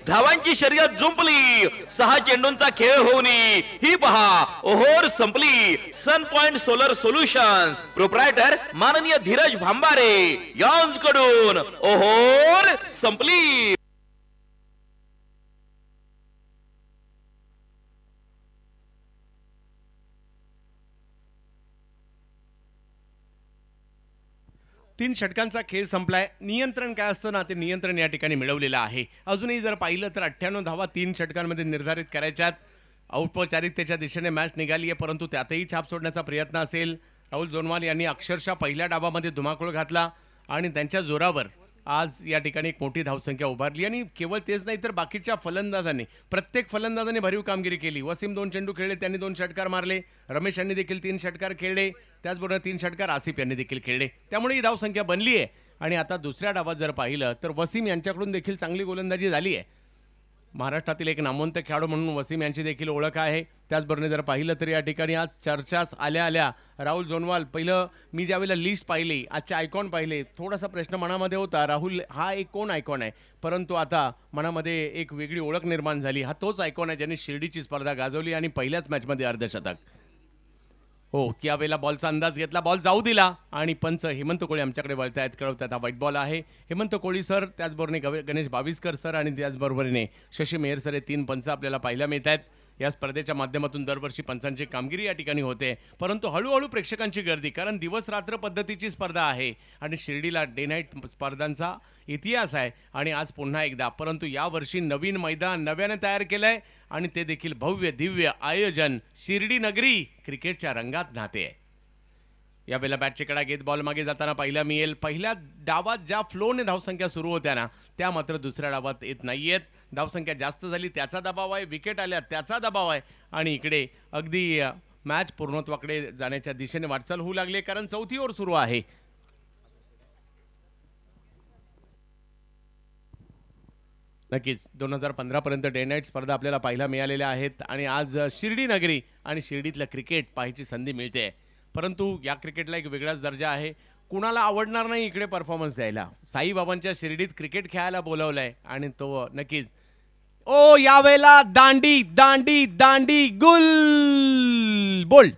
S2: धावांची शर्यत जुंपली, 6 चेंडूंचा खेळ होऊन ही पहा ओव्हर संपली. सन पॉइंट सोलर सोल्युशन्स प्रोप्रायटर माननीय धीरज भांबारे यांच्याकडून ओव्हर संपली.
S5: तीन षटकांचा खेळ संपलाय. नियंत्रण काय असतं ना, ते नियंत्रण या ठिकाणी मिळवलेलं आहे. अजूनही जर पाहिलं तर 98 धावा 3 षटकांमध्ये निर्धारित करायच्यात. औपचारिकतेच्या दिशेने मॅच निघाली आहे परंतु त्यातही छाप सोडण्याचा प्रयत्न असेल. राहुल जोनवाल यांनी अक्षरशः पहिल्या डावामध्ये धुमाकूळ घातला आणि त्यांच्या जोरावर आज या ठिकाणी एक मोठी धावसंख्या उभारली आणि केवळ तेच नाही तर बाकीच्या फलंदाजांनी, प्रत्येक फलंदाजाने भरीव कामगिरी केली. वसीम 2 चेंडू खेळले, त्यांनी 2 षटकार मारले. रमेश यांनी देखील 3 षटकार खेळले, त्याचबरोबर 3 षटकार आसिफ यांनी देखील खेळले. त्यामुळे ही धावसंख्या बनली आहे आणि आता दुसऱ्या डावात जर पाहिलं तर वसीम यांच्याकडून देखील चांगली गोलंदाजी झाली आहे. महाराष्ट्रातील एक नामवंत खेळाडू म्हणून वसीम यांची देखील ओळख आहे. त्याचबरोबर जर पाहिलं तर या ठिकाणी आज चर्चाच आल्या राहुल जोनवाल, पहिलं मी ज्यावेळेला लिस्ट पाहिली, आजचे आयकॉन पाहिले, थोडासा प्रश्न मनामध्ये होता, राहुल हा एक कोण आयकॉन आहे, परंतु आता मनामध्ये एक वेगळी ओळख निर्माण झाली. हा तोच आयकॉन आहे ज्यांनी शिर्डीची स्पर्धा गाजवली आणि पहिल्याच मॅचमध्ये अर्धशतक. हो, की यावेळेला बॉलचा अंदाज घेतला, बॉल जाऊ दिला आणि पंच हेमंत कोळी आमच्याकडे वळतायत, कळवतात हा व्हाईट बॉल आहे. हेमंत कोळी सर, त्याचबरोबर गणेश बाविस्कर सर आणि त्याचबरोबरीने शशी मेहर सर, हे 3 पंच आपल्याला पाहायला मिळत आहेत. या स्पर्धेच्या माध्यमातून दरवर्षी पंचांची कामगिरी या ठिकाणी होते परंतु हळूहळू प्रेक्षकांची गर्दी, कारण दिवस रात्र पद्धतीची स्पर्धा आहे आणि शिर्डीला डे नाईट स्पर्धांचा इतिहास आहे आणि आज पुन्हा एकदा, परंतु यावर्षी नवीन मैदान नव्याने तयार केलंय आणि ते देखील भव्य दिव्य आयोजन, शिर्डी नगरी क्रिकेटच्या रंगात न्हाते आहे. यावेळेला बॅटची कडा घेत बॉल मागे जाताना पाहायला मिळेल. पहिल्या डावात ज्या फ्लोने धावसंख्या सुरू होत्या ना, त्या मात्र दुसऱ्या डावात येत नाहीयेत. धावसंख्या जास्त झाली त्याचा दबाव आहे, विकेट आल्या त्याचा दबाव आहे आणि इकडे अगदी मॅच पूर्णत्वाकडे जाण्याच्या दिशेने वाटचाल होऊ लागली, कारण चौथी ओव्हर सुरू आहे. नक्कीच 2015 पर्यंत डे नाईट स्पर्धा आपल्याला पाहायला मिळालेल्या आहेत आणि आज शिर्डी नगरी आणि शिर्डीतलं क्रिकेट पाहायची संधी मिळते. परंतु या क्रिकेटला एक वेगळाच दर्जा आहे. कुणाला आवडणार नाही इकडे परफॉर्मन्स द्यायला. साईबाबांच्या शिर्डीत क्रिकेट खेळायला बोलवलंय आणि तो नक्कीच ओ यावेळेला दांडी दांडी दांडी गुल बोल.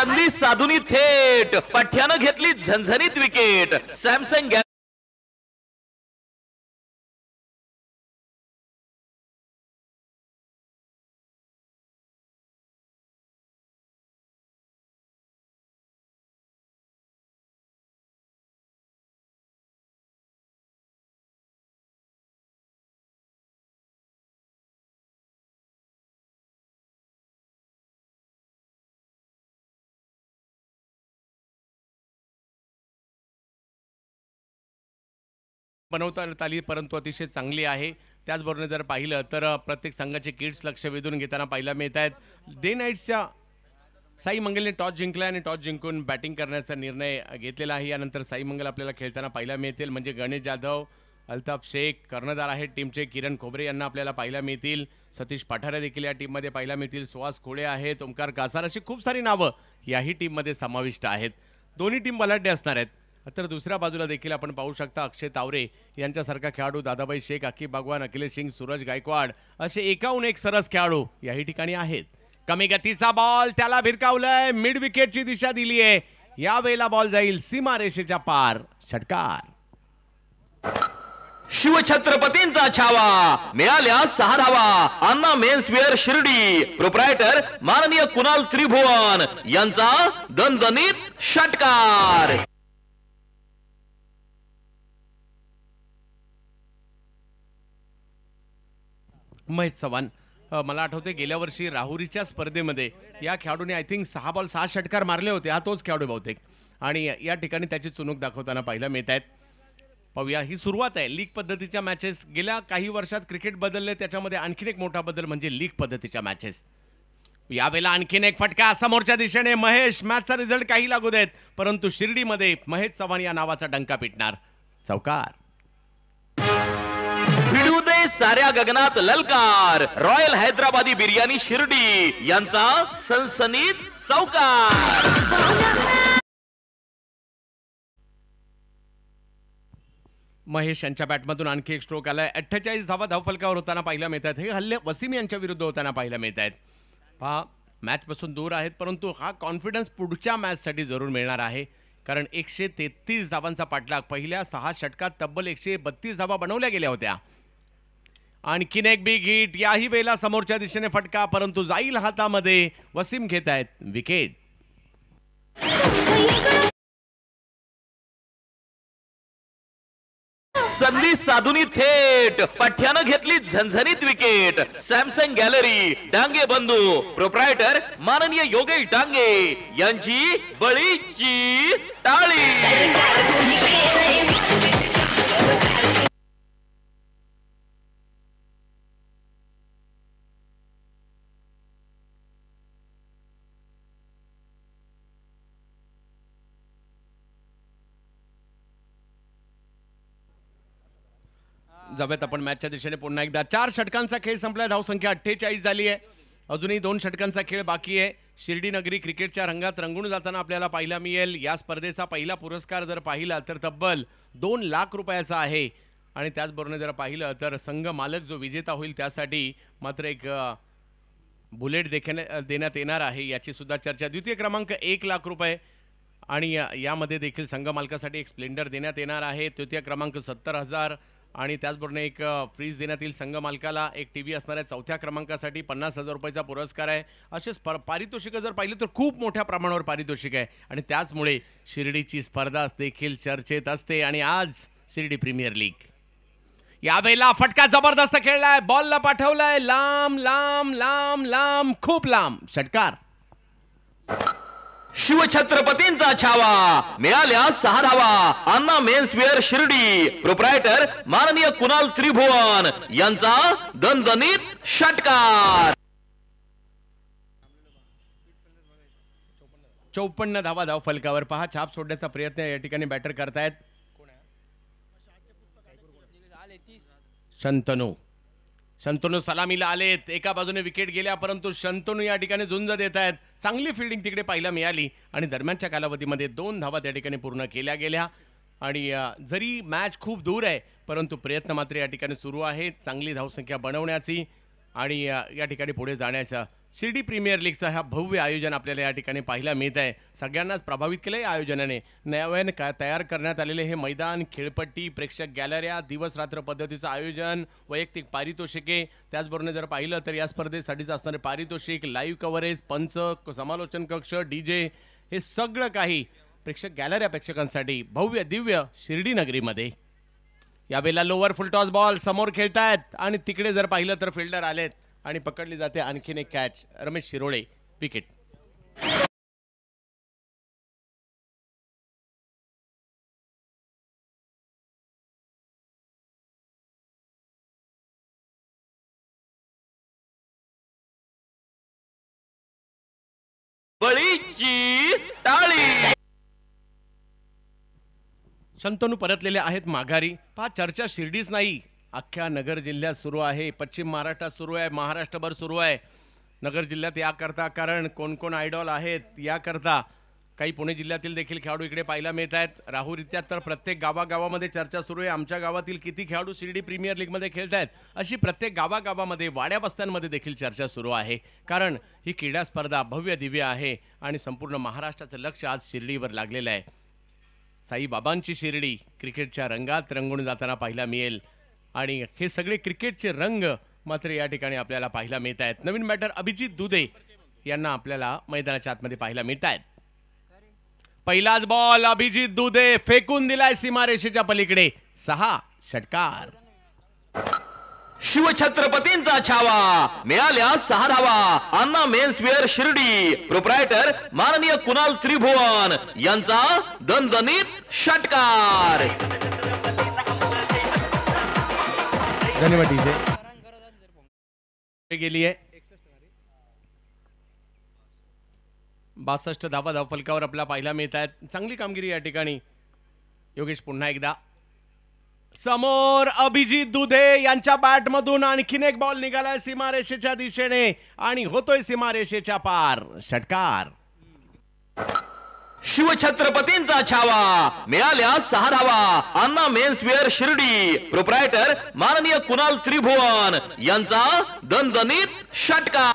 S2: संधी साधुनी थेट पठ्यानं घेतली झणझणीत विकेट. सॅमसंग
S5: बनवता आली परंतु अतिशय चांगली आहे. त्याचबरोबर जर पाहिलं तर प्रत्येक संघाचे किड्स लक्ष वेधून घेताना पाहायला मिळत आहेत. डे नाईट्सच्या साई मंगलने टॉस जिंकला आणि टॉस जिंकून बॅटिंग करण्याचा निर्णय घेतलेला आहे. यानंतर साई मंगल आपल्याला खेळताना पाहायला मिळतील. म्हणजे गणेश जाधव, अल्ताफ शेख, कर्णधार आहेत टीमचे किरण खोबरे यांना आपल्याला पाहायला मिळतील. सतीश पाठारे देखील या टीममध्ये पाहायला मिळतील. सुहास खोळे आहेत, ओमकार कासार, अशी खूप सारी नावं याही टीममध्ये समाविष्ट आहेत. दोन्ही टीम बलाढ्य असणार आहेत. तर दुसऱ्या बाजूला देखील आपण पाहू शकता अक्षय तावरे यांच्यासारखा खेळाडू, दादाबाई शेख, आकी बागवान, अखिलेश सिंग, सूरज गायकवाड असे एकाहून एक सरस खेळाडू याही ठिकाणी आहेत. कमी गतीचा बॉल त्याला भिरकावलंय, मिड विकेटची दिशा दिली आहे. यावेळेला बॉल जाईल सीमारेषेच्या पार. षटकार.
S2: शिवछत्रपतींचा छावा, मिळाल्या 6 धावा. अण्णा मेन्सवेअर शिर्डी, प्रोप्रायटर माननीय कुणाल त्रिभुवन यांचा दणदणीत षटकार.
S5: महेश चव्हाण, मला आठवते गेल्या वर्षी राहुरीच्या स्पर्धेमध्ये या खेळाडूने आय थिंक 6 बॉल 6 षटकार मारले होते. हा तोच खेळाडू बहुतेक, आणि या ठिकाणी त्याची चुणूक दाखवताना पाहायला मिळत आहेत. पाहूया, ही सुरुवात आहे लीग पद्धतीच्या मॅचेस. गेल्या काही वर्षात क्रिकेट बदलले, त्याच्यामध्ये आणखीन एक मोठा बदल म्हणजे लीग पद्धतीच्या मॅचेस. यावेळेला आणखीन एक फटका समोरच्या दिशेने. महेश, मॅचचा रिझल्ट काही लागू देत परंतु शिर्डीमध्ये महेश चव्हाण या नावाचा डंका पिटणार. चौकार.
S2: भिडू दे साऱ्या गगनात ललकार. रॉयल हैदराबादी बिर्याणी शिर्डी यांचा सनसनीत चौकार.
S5: महेश यांच्या बॅटमधून आणखी एक स्ट्रोक आलाय. 48 धावा धावफलकावर होताना पाहायला मिळतात. हे हल्ले वसीम यांच्या विरुद्ध होताना पाहायला मिळत आहेत. पहा, मॅच पासून दूर आहेत परंतु हा कॉन्फिडन्स पुढच्या मॅचसाठी जरूर मिळणार आहे. कारण 133 धावांचा पाठलाग, पहिल्या 6 षटकात तब्बल 132 धावा बनवल्या गेल्या होत्या. आणखीन एक बिग हिट. याही वेळेला समोरच्या दिशेने फटका परंतु जाईल हातामध्ये. वसीम घेत आहेत विकेट.
S2: संधी साधुनी थेट पठ्यानं घेतली झणझणीत विकेट. सॅमसंग गॅलरी, डांगे बंधू, प्रोप्रायटर माननीय योगेश डांगे यांची बळीची टाळी.
S5: जाऊयात आपण मॅचच्या दिशेने पुन्हा एकदा. 4 षटकांचा खेळ संपलाय. धावसंख्या 48 झाली आहे. अजूनही 2 षटकांचा खेळ बाकी आहे. शिर्डी नगरी क्रिकेटच्या रंगात रंगून जाताना आपल्याला पाहायला मिळेल. या स्पर्धेचा पहिला पुरस्कार जर पाहिला तर तब्बल 2 लाख रुपयाचा आहे. आणि त्याचबरोबर जर पाहिलं तर संघ मालक जो विजेता होईल त्यासाठी मात्र एक बुलेट देण्यात येणार आहे, याची सुद्धा चर्चा. द्वितीय क्रमांक 1 लाख रुपये आणि यामध्ये देखील संघ मालकासाठी एक स्प्लेंडर देण्यात येणार आहे. तृतीय क्रमांक 70,000 आणि त्याचबरोबर एक फ्रीज देण्यात येईल संघ मालकाला. एक टीव्ही असणार आहे. चौथ्या क्रमांकासाठी 50,000 रुपयाचा पुरस्कार आहे. असेच पारितोषिकं जर पाहिली तर खूप मोठ्या प्रमाणावर पारितोषिक आहे आणि त्याचमुळे शिर्डीची स्पर्धा देखील चर्चेत असते. आणि आज शिर्डी प्रीमियर लीग यावेळेला फटका जबरदस्त खेळलाय. बॉलला पाठवलाय लांब लांब लांब लांब, खूप लांब. षटकार.
S2: शिवछत्रपतींचा छावा, मिळाल्या 6 धावा. अण्णा मेन्सवेअर शिर्डी, प्रोप्रायटर माननीय कुणाल त्रिभुवन यांचा दणदणीत षटकार.
S5: 54 धावा धाव फलकावर. पहा, छाप सोडण्याचा प्रयत्न या ठिकाणी बॅटर करतायत शंतनू सलामीला आलेत. एका बाजूने विकेट गेल्या परंतु शंतनू या ठिकाणी झुंज देत आहेत. चांगली फिल्डिंग तिकडे पाहायला मिळाली आणि दरम्यानच्या कालावधीमध्ये 2 धावा त्या ठिकाणी पूर्ण केल्या गेल्या. आणि जरी मॅच खूप दूर आहे परंतु प्रयत्न मात्र या ठिकाणी सुरू आहेत चांगली धावसंख्या बनवण्याची. आणि या ठिकाणी पुढे जाण्याचा शिर्डी प्रीमियर लीगचा हा भव्य आयोजन आपल्याला या ठिकाणी पाहायला मिळत आहे. सगळ्यांनाच प्रभावित केलं या आयोजनाने. नव्याने तयार करण्यात आलेले हे मैदान, खेळपट्टी, प्रेक्षक गॅलऱ्या, दिवस रात्र पद्धतीचं आयोजन, वैयक्तिक पारितोषिके, त्याचबरोबर जर पाहिलं तर या स्पर्धेसाठीच असणारे पारितोषिक, लाईव्ह कव्हरेज, पंच, समालोचन कक्ष, DJ, हे सगळं काही प्रेक्षक गॅलऱ्या प्रेक्षकांसाठी भव्य दिव्य शिर्डी नगरीमध्ये. यावेळेला लोअर फुल टॉस बॉल समोर खेळतायत आणि तिकडे जर पाहिलं तर फिल्डर आलेत आणि पकडली जाते आणखीन एक कॅच. रमेश शिरोळे, विकेट.
S2: बळीची टाळी.
S5: शंतनू परतलेले आहेत माघारी. पहा, चर्चा शिर्डीच नाही, अख्ख्या नगर जिल्ह्यात सुरू आहे, पश्चिम महाराष्ट्रात सुरू आहे, महाराष्ट्रभर सुरू आहे. नगर जिल्ह्यात याकरता कारण कोण कोण आयडॉल आहेत याकरता काही पुणे जिल्ह्यातील देखील खेळाडू इकडे पाहायला मिळत आहेत. राहुरीत्या तर प्रत्येक गावागावामध्ये चर्चा सुरू आहे, आमच्या गावातील किती खेळाडू शिर्डी प्रीमियर लीगमध्ये खेळत आहेत, अशी प्रत्येक गावागावामध्ये, वाड्या वस्त्यांमध्ये देखील चर्चा सुरू आहे. कारण ही क्रीडा स्पर्धा भव्य दिव्य आहे आणि संपूर्ण महाराष्ट्राचं लक्ष आज शिर्डीवर लागलेलं आहे. साईबाबांची शिर्डी क्रिकेटच्या रंगात रंगून जाताना पाहायला मिळेल आणि हे सगळे क्रिकेटचे रंग मात्र या ठिकाणी आपल्याला पाहायला मिळत आहेत. नवीन बॅटर अभिजित दुधे यांना आपल्याला मैदानाच्या आतमध्ये पाहायला मिळत आहेत. पहिलाच बॉल अभिजित दुधे फेकून दिलाय सीमारेषेच्या पलीकडे. 6 षटकार.
S2: शिवछत्रपतींचा छावा, मिळाल्या 6 धावा. अण्णा मेन्सवेअर शिर्डी, प्रोप्रायटर माननीय कुणाल त्रिभुवन यांचा दणदणीत षटकार.
S5: धन्यवाद डीजे. गेली आहे 62 धावा धावफलकावर आपल्याला पाहायला मिळत आहेत. चांगली कामगिरी या ठिकाणी. योगेश पुन्हा एकदा समोर. अभिजित दुधे यांच्या बॅटमधून आणखीन एक बॉल निघालाय सीमारेषेच्या दिशेने आणि होतोय सीमारेषेच्या पार. षटकार.
S2: शिवछत्रपतींचा छावा, मिळाल्या 6 धावा. अण्णा मेन्सवेअर शिर्डी, प्रोप्रायटर माननीय कुणाल त्रिभुवन यांचा दणदणीत षटकार.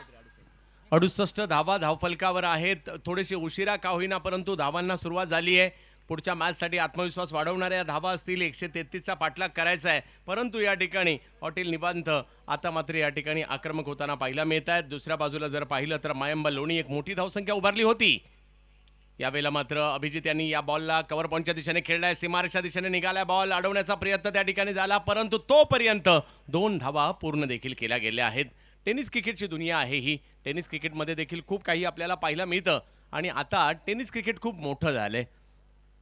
S5: 68 धावा धावफलकावर आहेत. थोडेसे उशिरा का होईना परंतु धावांना सुरुवात झाली आहे. पुढच्या मॅचसाठी आत्मविश्वास वाढवणाऱ्या धावा असतील. 133चा पाठलाग करायचा आहे परंतु या ठिकाणी हॉटेल निबांत आता मात्र या ठिकाणी आक्रमक होताना पाहायला मिळत आहेत. दुसऱ्या बाजूला जर पाहिलं तर मायंबा लोणी एक मोठी धावसंख्या उभारली होती. यावेळेला मात्र अभिजित यांनी या बॉलला कव्हर पॉईंटच्या दिशेने खेळलाय. सीमारेषेच्या दिशेने निघालाय बॉल. अडवण्याचा प्रयत्न त्या ठिकाणी झाला परंतु तोपर्यंत 2 धावा पूर्ण देखील केल्या गेल्या आहेत. टेनिस क्रिकेटची दुनिया आहे ही. टेनिस क्रिकेटमध्ये देखील खूप काही आपल्याला पाहायला मिळतं आणि आता टेनिस क्रिकेट खूप मोठं झालंय.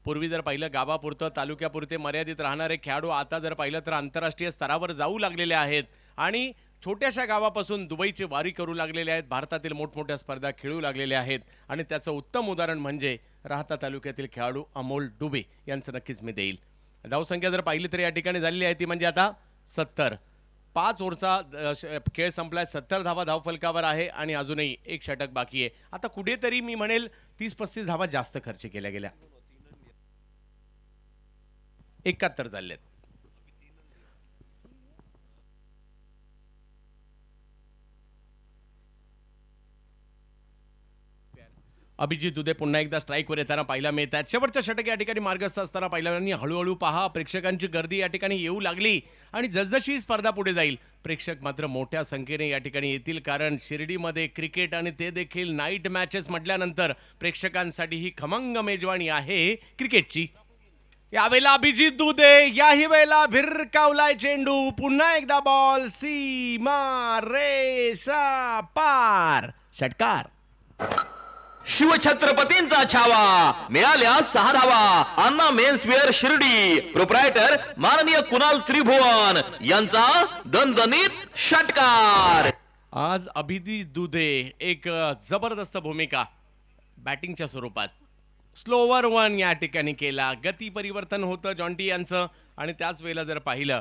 S5: पूर्वी जर पाहिलं गावापुरतं तालुक्यापुरते मर्यादित राहणारे खेळाडू आता जर पाहिलं तर आंतरराष्ट्रीय स्तरावर जाऊ लागलेले आहेत आणि छोट्याशा गावापासून दुबईची वारी करू लागलेले आहेत. भारतातील मोठमोठ्या स्पर्धा खेळू लागलेले आहेत आणि त्याचं उत्तम उदाहरण म्हणजे राहता तालुक्यातील खेळाडू अमोल डुबे यांचं नक्कीच मी देईल. धावसंख्या जर पाहिली तर या ठिकाणी झालेली आहे ती म्हणजे आता 70. 5 ओव्हरचा खेळ संपलाय. 70 धावा धावफलकावर आहे आणि अजूनही एक षटक बाकी आहे. आता कुठेतरी मी म्हणेल 30-35 धावा जास्त खर्च केल्या गेल्या. 71 झालेत. अभिजित दुधे पुन्हा एकदा स्ट्राईकवर येताना पाहायला मिळत आहेत. शेवटच्या षटक या ठिकाणी मार्गस्थ असताना पाहिला आणि हळूहळू पहा प्रेक्षकांची गर्दी या ठिकाणी येऊ लागली आणि जसजशी स्पर्धा पुढे जाईल प्रेक्षक मात्र मोठ्या संख्येने या ठिकाणी येतील कारण शिर्डीमध्ये क्रिकेट आणि ते देखील नाईट मॅचेस म्हटल्यानंतर प्रेक्षकांसाठी ही खमंग मेजवानी आहे क्रिकेटची. यावेळेला अभिजित दुधे, याही वेळेला भिरकावलाय चेंडू. पुन्हा एकदा बॉल सीमा रेषा पार. षटकार.
S2: शिवछत्रपतींचा छावा, मिळाल्या 6 धावा. अण्णा मेन्सवेअर शिर्डी, प्रोप्रायटर माननीय कुणाल त्रिभुवन यांचा दणदणीत षटकार.
S5: आज अभिजित दुधे एक जबरदस्त भूमिका बॅटिंगच्या स्वरूपात स्लोवर 1 या ठिकाणी केला. गती परिवर्तन होतं जॉन्टी यांचं आणि त्याच वेळेला जर पाहिलं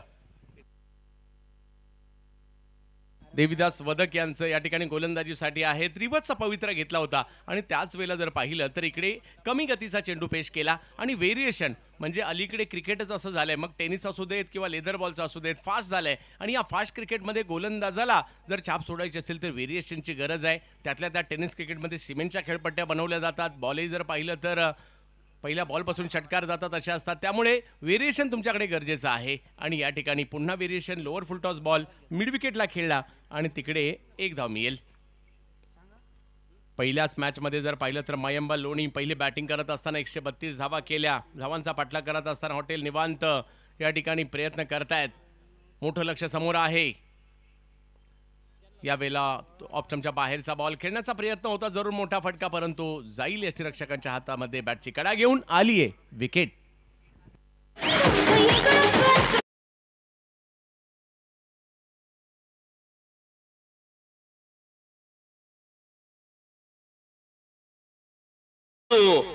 S5: देविदास वदक यांचं या ठिकाणी गोलंदाजीसाठी आहे. रिवर्सचा पवित्रा घेतला होता आणि त्याच वेळेला जर पाहिलं तर इकडे कमी गतीचा चेंडू पेश केला आणि व्हेरिएशन म्हणजे अलीकडे क्रिकेटच असं झालंय, मग टेनिस असू देत किंवा लेदर बॉलचं असू देत, फास्ट झालंय आणि या फास्ट क्रिकेटमध्ये गोलंदाजाला जर छाप सोडायची असेल तर व्हेरिएशनची गरज आहे. त्यातल्या त्या टेनिस क्रिकेटमध्ये सिमेंटच्या खेळपट्ट्या बनवल्या जातात. बॉलही जर पाहिलं तर पहिल्या बॉलपासून षटकार जातात अशा असतात, त्यामुळे व्हेरिएशन तुमच्याकडे गरजेचं आहे. आणि या ठिकाणी पुन्हा variation lower full toss ball mid विकेटला खेळला आणि तिकडे 1 धाव मिळेल. पहिल्याच मॅचमध्ये जर पाहिलं तर मयंबा लोणी पहिले बॅटिंग करत असताना 132 धावा केल्या. धावांचा पाठलाग करत असताना हॉटेल निवांत या ठिकाणी प्रयत्न करतायत. मोठं लक्ष समोर आहे. यावेळेला ऑप्शनच्या बाहेरचा बॉल खेळण्याचा प्रयत्न होता, जरूर मोठा फटका, परंतु जाईल यष्टीरक्षकांच्या हातामध्ये. बॅटची कडा घेऊन आलीये विकेट.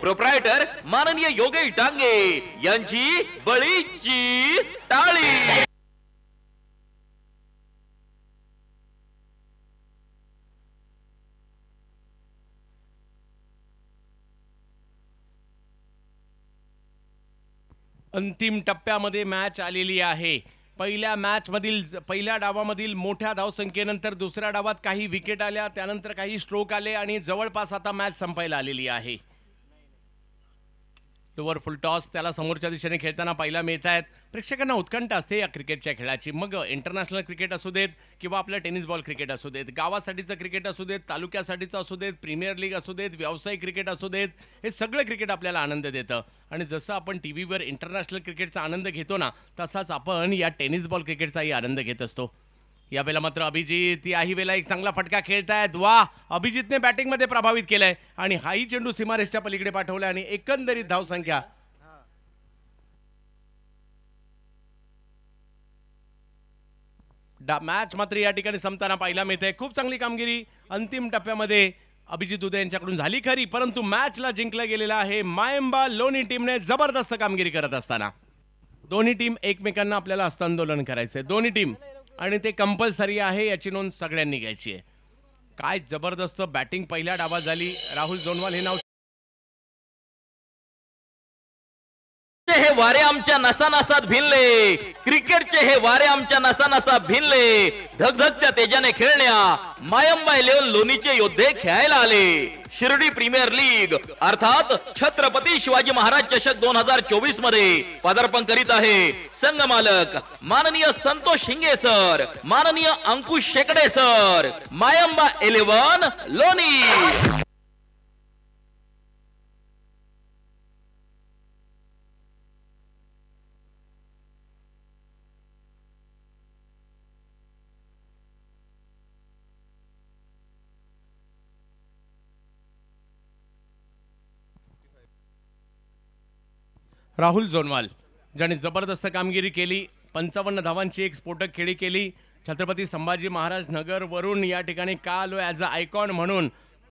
S2: प्रोप्रायटर माननीय योगेश डांगे यांची बळीची टाळी.
S5: अंतिम टप्प्यामध्ये मॅच आलेली आहे. पहिल्या डावामधील मोठ्या धावसंख्येनंतर दुसऱ्या डावात काही विकेट आल्या, त्यानंतर काही स्ट्रोक आले आणि जवळपास आता मॅच संपायला आलेली आहे. लोअर फुल टॉस त्याला समोरच्या दिशेने खेळताना पाहायला मिळत आहेत. प्रेक्षकांना उत्कंठ असते या क्रिकेटच्या खेळाची. मग इंटरनॅशनल क्रिकेट असू देत किंवा आपलं टेनिस बॉल क्रिकेट असू देत, गावासाठीचं क्रिकेट असू देत, तालुक्यासाठीचं असू देत, प्रीमियर लीग असू देत, व्यावसायिक क्रिकेट असू देत, हे सगळं क्रिकेट आपल्याला आनंद देतं. आणि जसं आपण टीव्हीवर इंटरनॅशनल क्रिकेटचा आनंद घेतो ना, तसाच आपण या टेनिस बॉल क्रिकेटचाही आनंद घेत असतो. यावेळेला मात्र अभिजित याही वेळेला एक चांगला फटका खेळतायत. वा, अभिजितने बॅटिंगमध्ये प्रभावित केलंय आणि हाही चेंडू सीमारेषच्या पलीकडे पाठवला आणि एकंदरीत धावसंख्या मॅच मात्र या ठिकाणी संपताना पाहायला मिळते. खूप चांगली कामगिरी अंतिम टप्प्यामध्ये अभिजित उदय यांच्याकडून झाली खरी, परंतु मॅचला जिंकलं गेलेलं आहे मायंबा लोणी टीमने जबरदस्त कामगिरी करत असताना. दोन्ही टीम एकमेकांना आपल्याला हस्तांदोलन करायचंय, दोन्ही टीम, आणि ते कंपल्सरी आहे, याची नोंद सगळ्यांनी घ्यायची आहे. काय जबरदस्त बॅटिंग पहिल्या डावात झाली. राहुल जोनवाल हे नाव
S2: हे वारे आमच्या नसानसात भिनले, क्रिकेटचे हे वारे आमच्या नसानसात भिनले. धगधगत्या तेजाने खेळण्या मायंबा 11 लोणीचे योद्धे खेळायला आले. शिर्डी प्रीमियर लीग अर्थात छत्रपती शिवाजी महाराज चषक 2024 मध्ये पदार्पण करीत आहे संघ मालक माननीय संतोष शिंगे सर, माननीय अंकुश शेकडे सर, मायंबा 11 लोणी.
S5: राहुल जोनवाल ज्याने जबरदस्त कामगिरी केली. 55 धावांची एक स्फोटक खेळी केली. छत्रपती संभाजी महाराज नगर वरून या ठिकाणी का आलो ॲज अ आयकॉन म्हणून